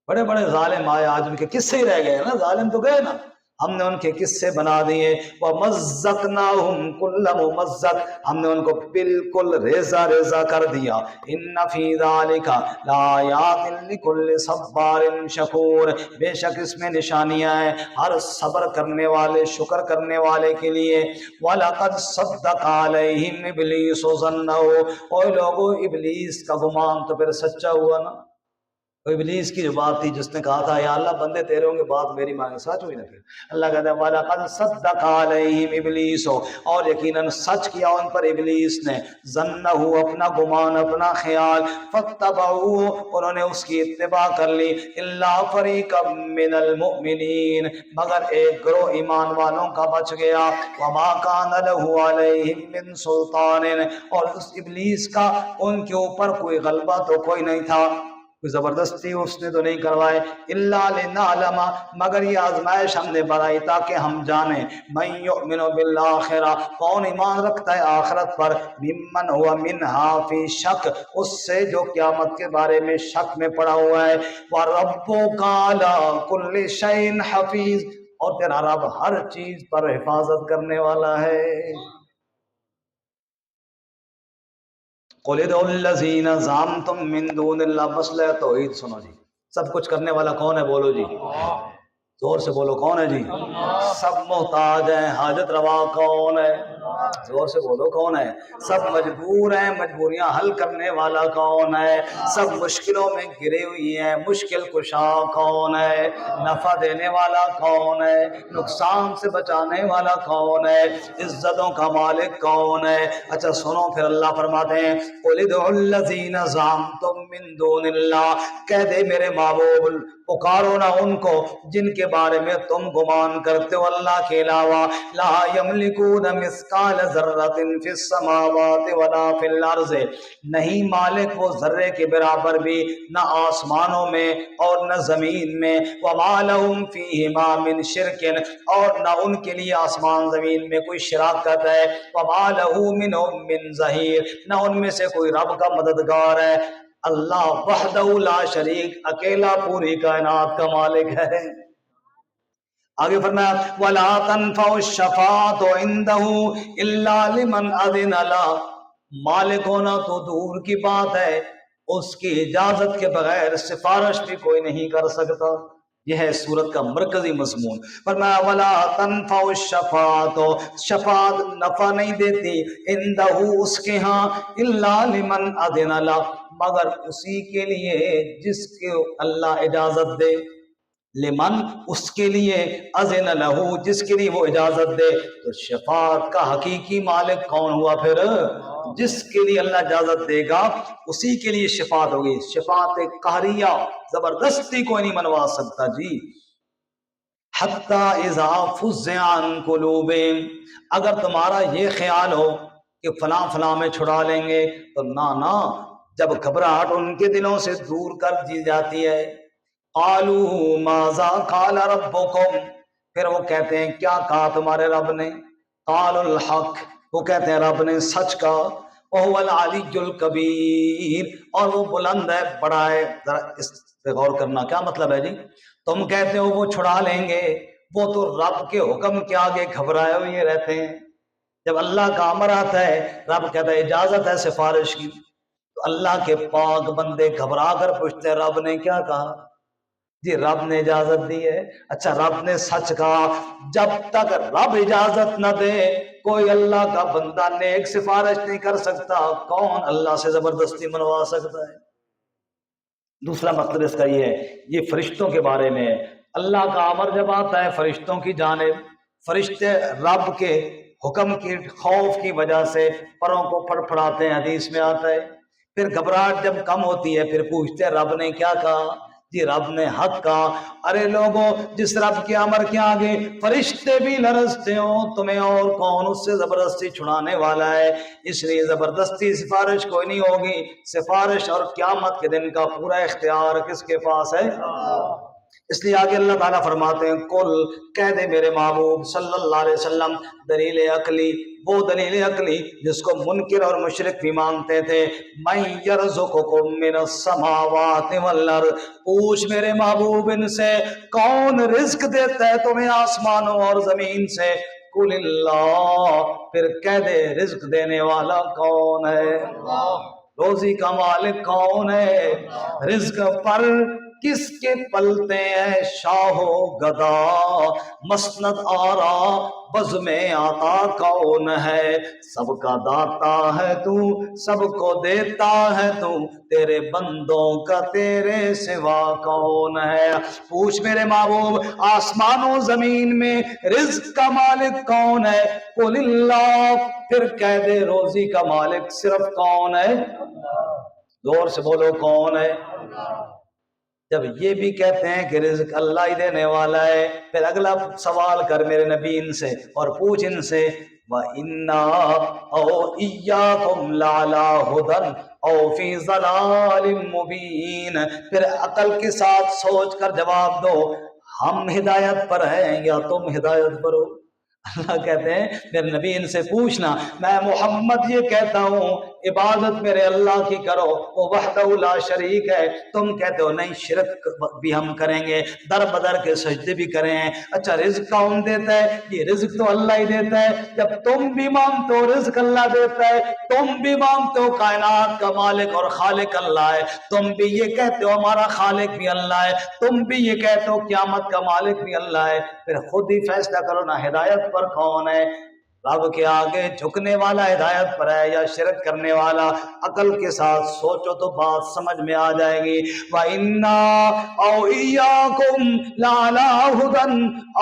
بڑے بڑے ظالم آئے آج ان کے قصے ہی رہ گئے نا، ظالم تو گئے نا، ہم نے ان کے قصے بنا دیے، وَمَزَّقْنَاهُمْ كُلَّ مُمَزَّقٍ، ہم نے ان کو بالکل ریزہ ریزہ کر دیا، ان فی ذالک لآیات لکل صبار شکور، بے شک اس میں نشانیاں ہیں ہر صبر کرنے والے، شکر کرنے والے کے لیے، وَلَقَدْ صَدَّقَ عَلَيْهِمْ إِبْلِيسُ ظَنَّهُ، اور لوگوں ابلیس کا گمان تو پھر سچا ہوا نا، وہ ابلیس کی جو بات تھی جس نے کہا تھا یا اللہ بندے تیرے ہوں گے بات میری مانگے، سچ ہوئی نا، پھر اللہ کہتا ہے وَلَقَدْ صَدَّقَ عَلَيْهِمْ إِبْلِيسُ، اور یقیناً سچ کیا ان پر ابلیس نے، ظنَّهُ اپنا گمان، اپنا خیال، فَاتَّبَعُوهُ انہوں نے اس کی اتباع کر لی، إِلَّا فَرِيقًا مِّنَ الْمُؤْمِنِينَ مگر ایک گروہ ایمان والوں کا بچ گیا، وَمَا كَانَ لَهُ عَلَيْهِمْ مِّن سُلطَانٍ، اور اس ابلیس کا ان کے اوپر کوئی غلبہ تو کوئی نہیں تھا، کوئی زبردستی اس نے تو نہیں کروائے، الا لنعلم مگر یہ آزمائش ہم نے بنائی تاکہ ہم جانیں، من یؤمن بالآخرہ کون ایمان رکھتا ہے آخرت پر، ممن ہوا منہا فی شک اس سے جو قیامت کے بارے میں شک میں پڑا ہوا ہے، وَرَبُّكَ عَلَىٰ كُلِّ شَيْءٍ حَفِيظٌ اور تیرا رب ہر چیز پر حفاظت کرنے والا ہے۔ قُلِ ادْعُوا الَّذِينَ زَعَمْتُم مِّن دُونِ اللَّهِ، مسئلہ توحید سنو جی، سب کچھ کرنے والا کون ہے بولو جی، زور سے بولو کون ہے جی، سب محتاج ہیں، حاجت روا کون ہے، زور سے بولو کون ہے، سب مجبور ہیں، مجبوریاں حل کرنے والا کون ہے، سب مشکلوں میں گرے ہوئی ہیں، مشکل کشا کون ہے، نفع دینے والا کون ہے، نقصان سے بچانے والا کون ہے، عزتوں کا مالک کون ہے۔ اچھا سنو پھر اللہ فرماتے ہیں قُلِ ادْعُوا الَّذِينَ زَعَمْتُم مِّن دُونِ اللَّهِ، کہہ دے میرے محبوب پکارو نہ ان کو جن کے بارے میں تم گمان کرتے ہو اللہ کے علاوہ، لا یملکون مثقال ذرۃ فی السماوات ولا فی الارض، نہیں مالک وہ ذرے کے برابر بھی نہ آسمانوں میں اور نہ زمین میں، وما لہم فیہما من شرک اور نہ ان کے لیے آسمان زمین میں کوئی شراکت ہے، وما لہ منہم من ظہیر نہ ان میں سے کوئی رب کا مددگار ہے، اللہ وحدہ لا شریک اکیلا پوری کائنات کا مالک ہے۔ آگے فرمایا وَلَا تَنْفَعُ الشَّفَاعَةُ عِندَهُ إِلَّا لِمَنْ أَذِنَ لَهُ، مالک ہونا تو دور کی بات ہے، اس کی اجازت کے بغیر سفارش بھی کوئی نہیں کر سکتا، یہ ہے سورت کا مرکزی مضمون۔ فرمایا وَلَا تَنْفَعُ الشَّفَاعَةُ، شفاعت نفع نہیں دیتی، عِندَهُ اس کے ہاں، إِلَّا لِمَنْ أَذِنَ لَهُ مگر اسی کے لیے جس کے اللہ اجازت دے، لمن اس کے لیے، اذن لہو جس کے لیے وہ اجازت دے، تو شفاعت کا حقیقی مالک کون ہوا پھر، جس کے لیے اللہ اجازت دے گا اسی کے لیے شفاعت ہوگی، شفاعت قہریہ زبردستی کوئی نہیں منوا سکتا جی۔ حتی اذا فزع عن قلوبہم، اگر تمہارا یہ خیال ہو کہ فلاں فلاں میں چھڑا لیں گے تو نہ جب گھبراہٹ ان کے دلوں سے دور کر دی جاتی ہے، قالوا ماذا قال ربکم، پھر وہ کہتے ہیں کیا کہا تمہارے رب نے، قالوا الحق، وہ کہتے ہیں رب نے سچ کہا، وهو العلی الکبیر اور وہ بلند ہے بڑا ہے۔ ذرا اس پہ غور کرنا، کیا مطلب ہے جی، تم کہتے ہو وہ چھڑا لیں گے، وہ تو رب کے حکم کے آگے گھبرائے ہوئے رہتے ہیں، جب اللہ کا امر آتا ہے رب کہتا ہے اجازت ہے سفارش کی، تو اللہ کے پاک بندے گھبرا کر پوچھتے ہیں رب نے کیا کہا، جی رب نے اجازت دی ہے. اچھا رب نے سچ کہا. جب تک رب اجازت نہ دے کوئی اللہ کا بندہ نیک سفارش نہیں کر سکتا. کون اللہ سے زبردستی منوا سکتا ہے؟ دوسرا مقصد اس کا یہ ہے، یہ فرشتوں کے بارے میں اللہ کا امر جب آتا ہے فرشتوں کی جانب، فرشتے رب کے حکم کی خوف کی وجہ سے پروں کو پھڑ پھڑاتے ہیں، حدیث میں آتا ہے. پھر گھبراہٹ جب کم ہوتی ہے پھر پوچھتے ہیں رب نے کیا کہا؟ جی رب نے حق کہا. ارے لوگوں، جس رب کے امر کے آگے فرشتے بھی لرزتے ہوں تمہیں اور کون اس سے زبردستی چھڑانے والا ہے؟ اس لیے زبردستی سفارش کوئی نہیں ہوگی. سفارش اور قیامت کے دن کا پورا اختیار کس کے پاس ہے؟ اس لیے آگے اللہ تعالیٰ فرماتے ہیں کل کہہ دے میرے محبوب صلی اللہ علیہ وسلم، دلیل عقلی، وہ دلیل عقلی جس کو منکر اور مشرک بھی مانتے تھے، من یرزقکم من السماوات والارض، پوچھ میرے محبوب ان سے کون رزق دیتا ہے تمہیں آسمانوں اور زمین سے؟ قل اللہ، پھر کہہ دے رزق دینے والا کون ہے؟ روزی کا مالک کون ہے؟ رزق پر کس کے پلتے ہیں شاہ و گدا، مسند آرا بزم آتا کون ہے؟ سب کا داتا ہے تو، سب کو دیتا ہے تو، تیرے بندوں کا تیرے سوا کون ہے؟ پوچھ میرے محبوب آسمان و زمین میں رزق کا مالک کون ہے؟ قل اللہ، پھر کہہ دے روزی کا مالک صرف کون ہے؟ زور سے بولو کون ہے؟ جب یہ بھی کہتے ہیں کہ رزق اللہ ہی دینے والا ہے، پھر اگلا سوال کر میرے نبی ان سے اور پوچھ ان سے وَإِنَّا أَوْ إِيَّاكُمْ لَعَلَىٰ هُدًى أَوْ فِي ضَلَالٍ مُبِينٍ، پھر عقل کے ساتھ سوچ کر جواب دو، ہم ہدایت پر ہیں یا تم ہدایت پر ہو؟ اللہ کہتے ہیں میرے نبی ان سے پوچھنا، میں محمد یہ کہتا ہوں عبادت میرے اللہ کی کرو، وہ وحدہ لا شریک ہے، تم کہتے ہو نہیں شرک بھی ہم کریں گے، در بدر کے سجدے بھی کریں. اچھا رزق کون دیتا ہے؟ یہ رزق تو اللہ ہی دیتا ہے. جب تم بھی مانتے ہو رزق اللہ دیتا ہے، تم بھی مانتے ہو کائنات کا مالک اور خالق اللہ ہے، تم بھی یہ کہتے ہو ہمارا خالق بھی اللہ ہے، تم بھی یہ کہتے ہو قیامت کا مالک بھی اللہ ہے، پھر خود ہی فیصلہ کرو نا ہدایت پر کون ہے؟ رب کے آگے جھکنے والا ہدایت پر ہے یا شرک کرنے والا؟ عقل کے ساتھ سوچو تو بات سمجھ میں آ جائے گی. وَإِنَّا أَوْ إِيَّاكُمْ لَعَلَىٰ هُدًى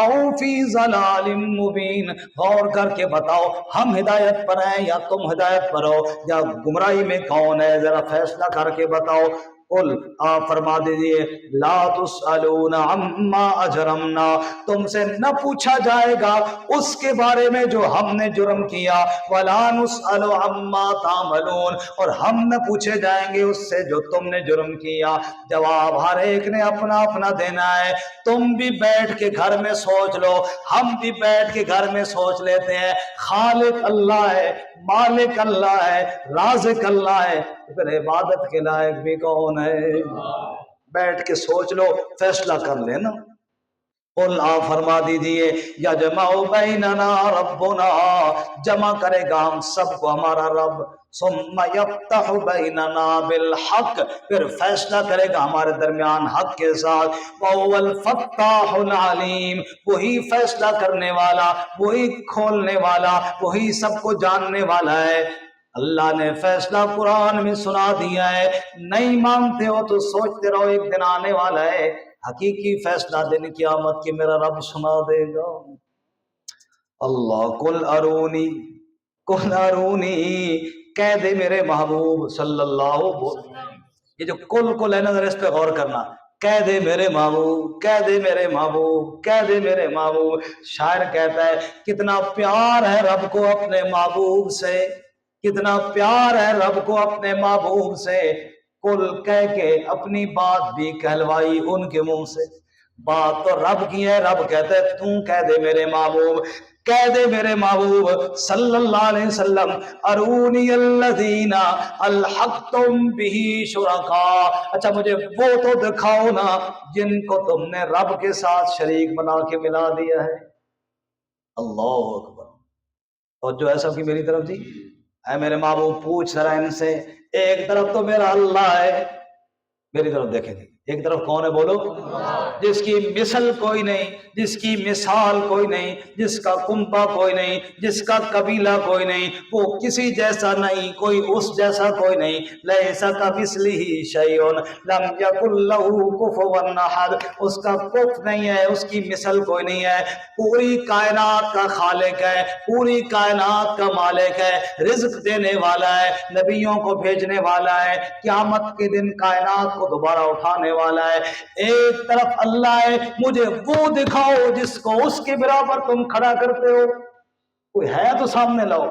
أَوْ فِي ضَلَالٍ مُبِينٍ، غور کر کے بتاؤ ہم ہدایت پر ہیں یا تم ہدایت پر ہو یا گمراہی میں کون ہے؟ ذرا فیصلہ کر کے بتاؤ. قل، آپ فرما دیجئے لا تسألون عما اجرمنا، تم سے نہ پوچھا جائے گا اس کے بارے میں جو ہم نے جرم کیا، ولا نسأل عما تعملون، اور ہم نہ پوچھے جائیں گے اس سے جو تم نے جرم کیا. جواب ہر ایک نے اپنا اپنا دینا ہے. تم بھی بیٹھ کے گھر میں سوچ لو، ہم بھی بیٹھ کے گھر میں سوچ لیتے ہیں. خالق اللہ ہے، مالک اللہ ہے، رازق اللہ ہے، پھر عبادت کے لائق بھی کون ہے؟ بیٹھ کے سوچ لو، فیصلہ کر لینا. قل، آپ فرما دیجئے یجمع بیننا ربنا، جمع کرے گا ہم سب کو ہمارا رب، ثم یفتح بیننا بالحق، پھر فیصلہ کرے گا ہمارے درمیان حق کے ساتھ. وہو الفتاح العلیم، وہی فیصلہ کرنے والا، وہی کھولنے والا، وہی سب کو جاننے والا ہے. اللہ نے فیصلہ قرآن میں سنا دیا ہے، نہیں مانتے ہو تو سوچتے رہو ایک دن آنے والا ہے حقیقی فیصلہ دن قیامت کی میرا رب سنا دے گا. اللہ قل ارونی، کہہ دے میرے محبوب صلی اللہ علیہ وسلم، یہ جو کل ہے نا ذرا اس پہ غور کرنا، کہہ دے میرے محبوب، کہہ دے میرے محبوب، کہہ دے میرے محبوب. شاعر کہتا ہے کتنا پیار ہے رب کو اپنے محبوب سے، کتنا پیار ہے رب کو اپنے محبوب سے، کل کہہ کے اپنی بات بھی کہلوائی ان کے منہ سے. بات تو رب کی ہے، رب کہتا ہے تو کہہ دے میرے محبوب، کہہ دے میرے محبوب صلی اللہ علیہ وسلم ارونی الذین الحقتم بہ شرکاء، اچھا مجھے وہ تو دکھاؤ نا جن کو تم نے رب کے ساتھ شریک بنا کے ملا دیا ہے. اللہ اکبر. اور جو ایسا کہ میری طرف جی اے میرے محبوب پوچھ ذرا ان سے، ایک طرف تو میرا اللہ ہے، میری طرف دیکھیں جی، ایک طرف کون ہے بولو؟ جس کی مثل کوئی نہیں، جس کی مثال کوئی نہیں، جس کا کنبہ کوئی نہیں، جس کا قبیلہ کوئی نہیں، وہ کسی جیسا نہیں، کوئی اس جیسا کوئی نہیں۔ لیس کمثلہ شیء لم یکن لہ کفوا احد، اس کا کف نہیں ہے، اس کی مثل کوئی نہیں ہے۔ پوری کائنات کا خالق ہے، پوری کائنات کا مالک ہے، رزق دینے والا ہے، نبیوں کو بھیجنے والا ہے، قیامت کے دن کائنات کو دوبارہ اٹھانے والا ہے۔ ایک طرف اللہ ہے، مجھے وہ دکھاؤ جس کو اس کے برابر تم کھڑا کرتے ہو، کوئی ہے تو سامنے لاؤ،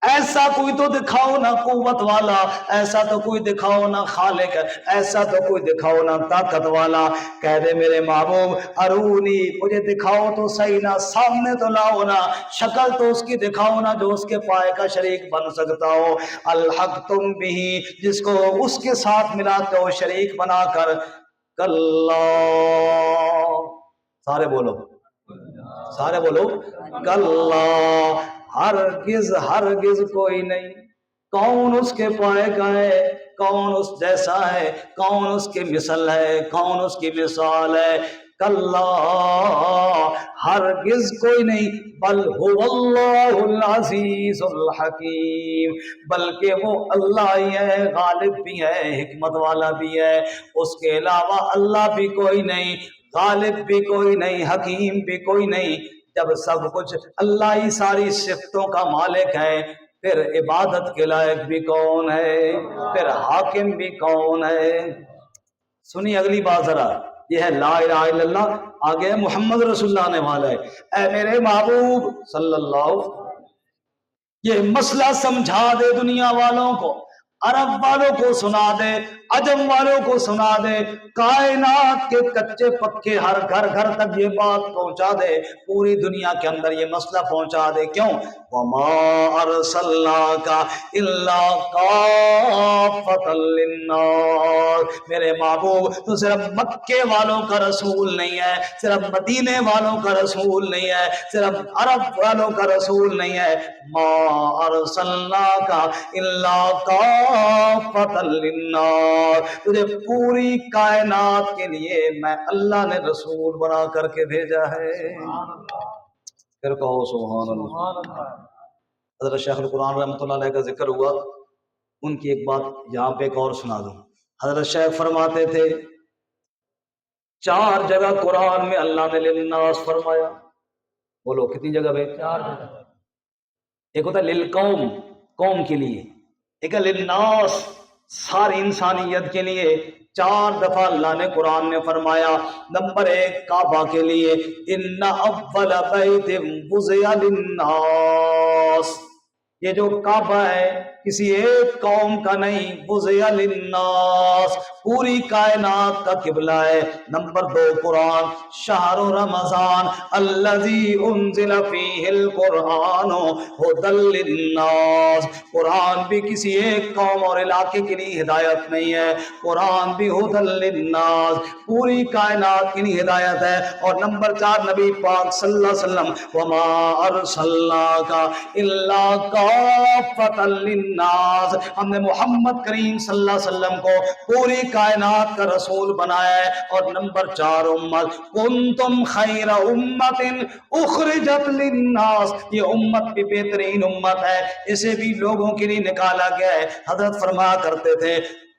ایسا کوئی تو دکھاؤ نہ قوت والا، ایسا تو کوئی دکھاؤ نہ خالق، ایسا تو کوئی دکھاؤ نہ طاقت والا۔ کہہ دے میرے محبوب ارونی، مجھے دکھاؤ تو صحیح نا، سامنے تو لاؤ نا، شکل تو اس کی دکھاؤ نا جو اس کے پائے کا شریک بن سکتا ہو۔ الحق تم بھی، جس کو اس کے ساتھ ملاتے ہو شریک بنا کر۔ کلا، سارے بولو، سارے بولو، کلا، ہرگز ہرگز کوئی نہیں۔ کون اس کے پائے کا ہے، کون اس جیسا ہے، کون اس کی مثل ہے، کون اس کی مثال ہے؟ کلا، ہرگز کوئی نہیں، بل هو اللہ العزیز الحکیم، بلکہ وہ اللہ ہی ہے، غالب بھی ہے، حکمت والا بھی ہے، اس کے علاوہ اللہ بھی کوئی نہیں، غالب بھی کوئی نہیں، حکیم بھی کوئی نہیں۔ جب سب کچھ اللہ ہی ساری صفتوں کا مالک ہے، پھر عبادت کے لائق بھی کون ہے، پھر حاکم بھی کون ہے؟ سنی اگلی بات ذرا، یہ ہے لا الہ الا اللہ، آگے محمد رسول اللہ آنے والا ہے۔ اے میرے محبوب صلی اللہ، یہ مسئلہ سمجھا دے دنیا والوں کو، عرب والوں کو سنا دے، عجم والوں کو سنا دے، کائنات کے کچے پکے ہر گھر گھر تک یہ بات پہنچا دے، پوری دنیا کے اندر یہ مسئلہ پہنچا دے۔ کیوں؟ وَمَا أَرْسَلْنَاكَ إِلَّا كَافَّةً لِلنَّاسِ، میرے محبوب تو صرف مکے والوں کا رسول نہیں ہے، صرف مدینے والوں کا رسول نہیں ہے، صرف عرب والوں کا رسول نہیں ہے۔ مَا أَرْسَلْنَاكَ إِلَّا كَافَّةً لِلنَّاسِ، تجھے پوری کائنات کے لیے میں اللہ نے رسول بنا کر کے بھیجا ہے۔ پھر کہو سبحان اللہ۔ حضرت شیخ القرآن رحمۃ اللہ علیہ کا ذکر ہوا، ان کی ایک بات یہاں پہ ایک اور سنا دوں۔ حضرت شیخ فرماتے تھے 4 جگہ قرآن میں اللہ نے للناس فرمایا، بولو کتنی جگہ پہ؟ 4 جگہ۔ ایک ہوتا ہے للقوم، قوم کے لیے، ایک ہے للناس، ساری انسانیت کے لیے۔ 4 دفعہ اللہ نے قرآن میں فرمایا۔ نمبر 1 کعبہ کے لیے، ان اول بیت وضع للناس، یہ جو کعبہ ہے کسی ایک قوم کا نہیں، وضع للناس، پوری کائنات کا قبلہ ہے۔ نمبر 2 قرآن، شہر رمضان الذی انزل فیہ القرآن ھدی للناس، قرآن بھی کسی ایک قوم اور علاقے کے لیے ہدایت نہیں ہے، قرآن بھی ھدی للناس، پوری کائنات کے لیے ہدایت ہے۔ اور نمبر 4 نبی پاک صلی اللہ علیہ وسلم، وما ارسلناک الا کافۃ للناس، ہم نے محمد کریم صلی اللہ علیہ وسلم کو پوری کائنات کا رسول بنایا ہے۔ اور نمبر 4 امت، کنتم خیر امت اخرجت للناس، یہ امت بھی بہترین امت ہے، اسے بھی لوگوں کے لیے نکالا گیا ہے۔ حضرت فرمایا کرتے تھے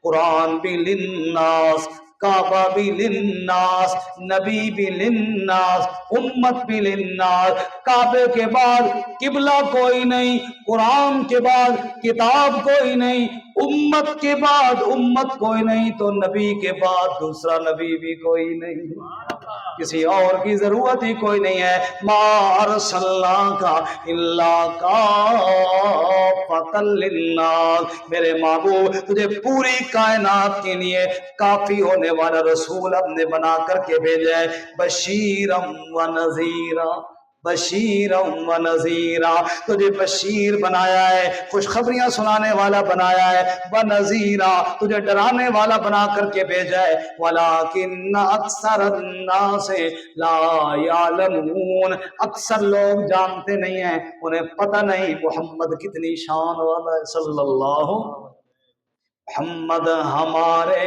قرآن بھی للناس، کعبہ بھی للناس، نبی بھی للناس، امت بھی للناس۔ کعبے کے بعد قبلہ کوئی نہیں، قرآن کے بعد کتاب کوئی نہیں، امت کے بعد امت کوئی نہیں، تو نبی کے بعد دوسرا نبی بھی کوئی نہیں، کسی اور کی ضرورت ہی کوئی نہیں ہے۔ ما ارسلناک الا کافۃ للناس، میرے محبوب تجھے پوری کائنات کے لیے کافی ہونے والا رسول اب نے بنا کر کے بھیجا ہے۔ بشیرم و نذیرا، بشیرم و نذیرا، تجھے بشیر بنایا ہے، خوشخبریاں سنانے والا بنایا ہے، و نذیرا، تجھے ڈرانے والا بنا کر کے بھیجا ہے۔ ولکن اکثر الناس لا یعلمون، اکثر لوگ جانتے نہیں ہیں، انہیں پتہ نہیں محمد کتنی شان والا ہے صلی اللہ۔ محمد ہمارے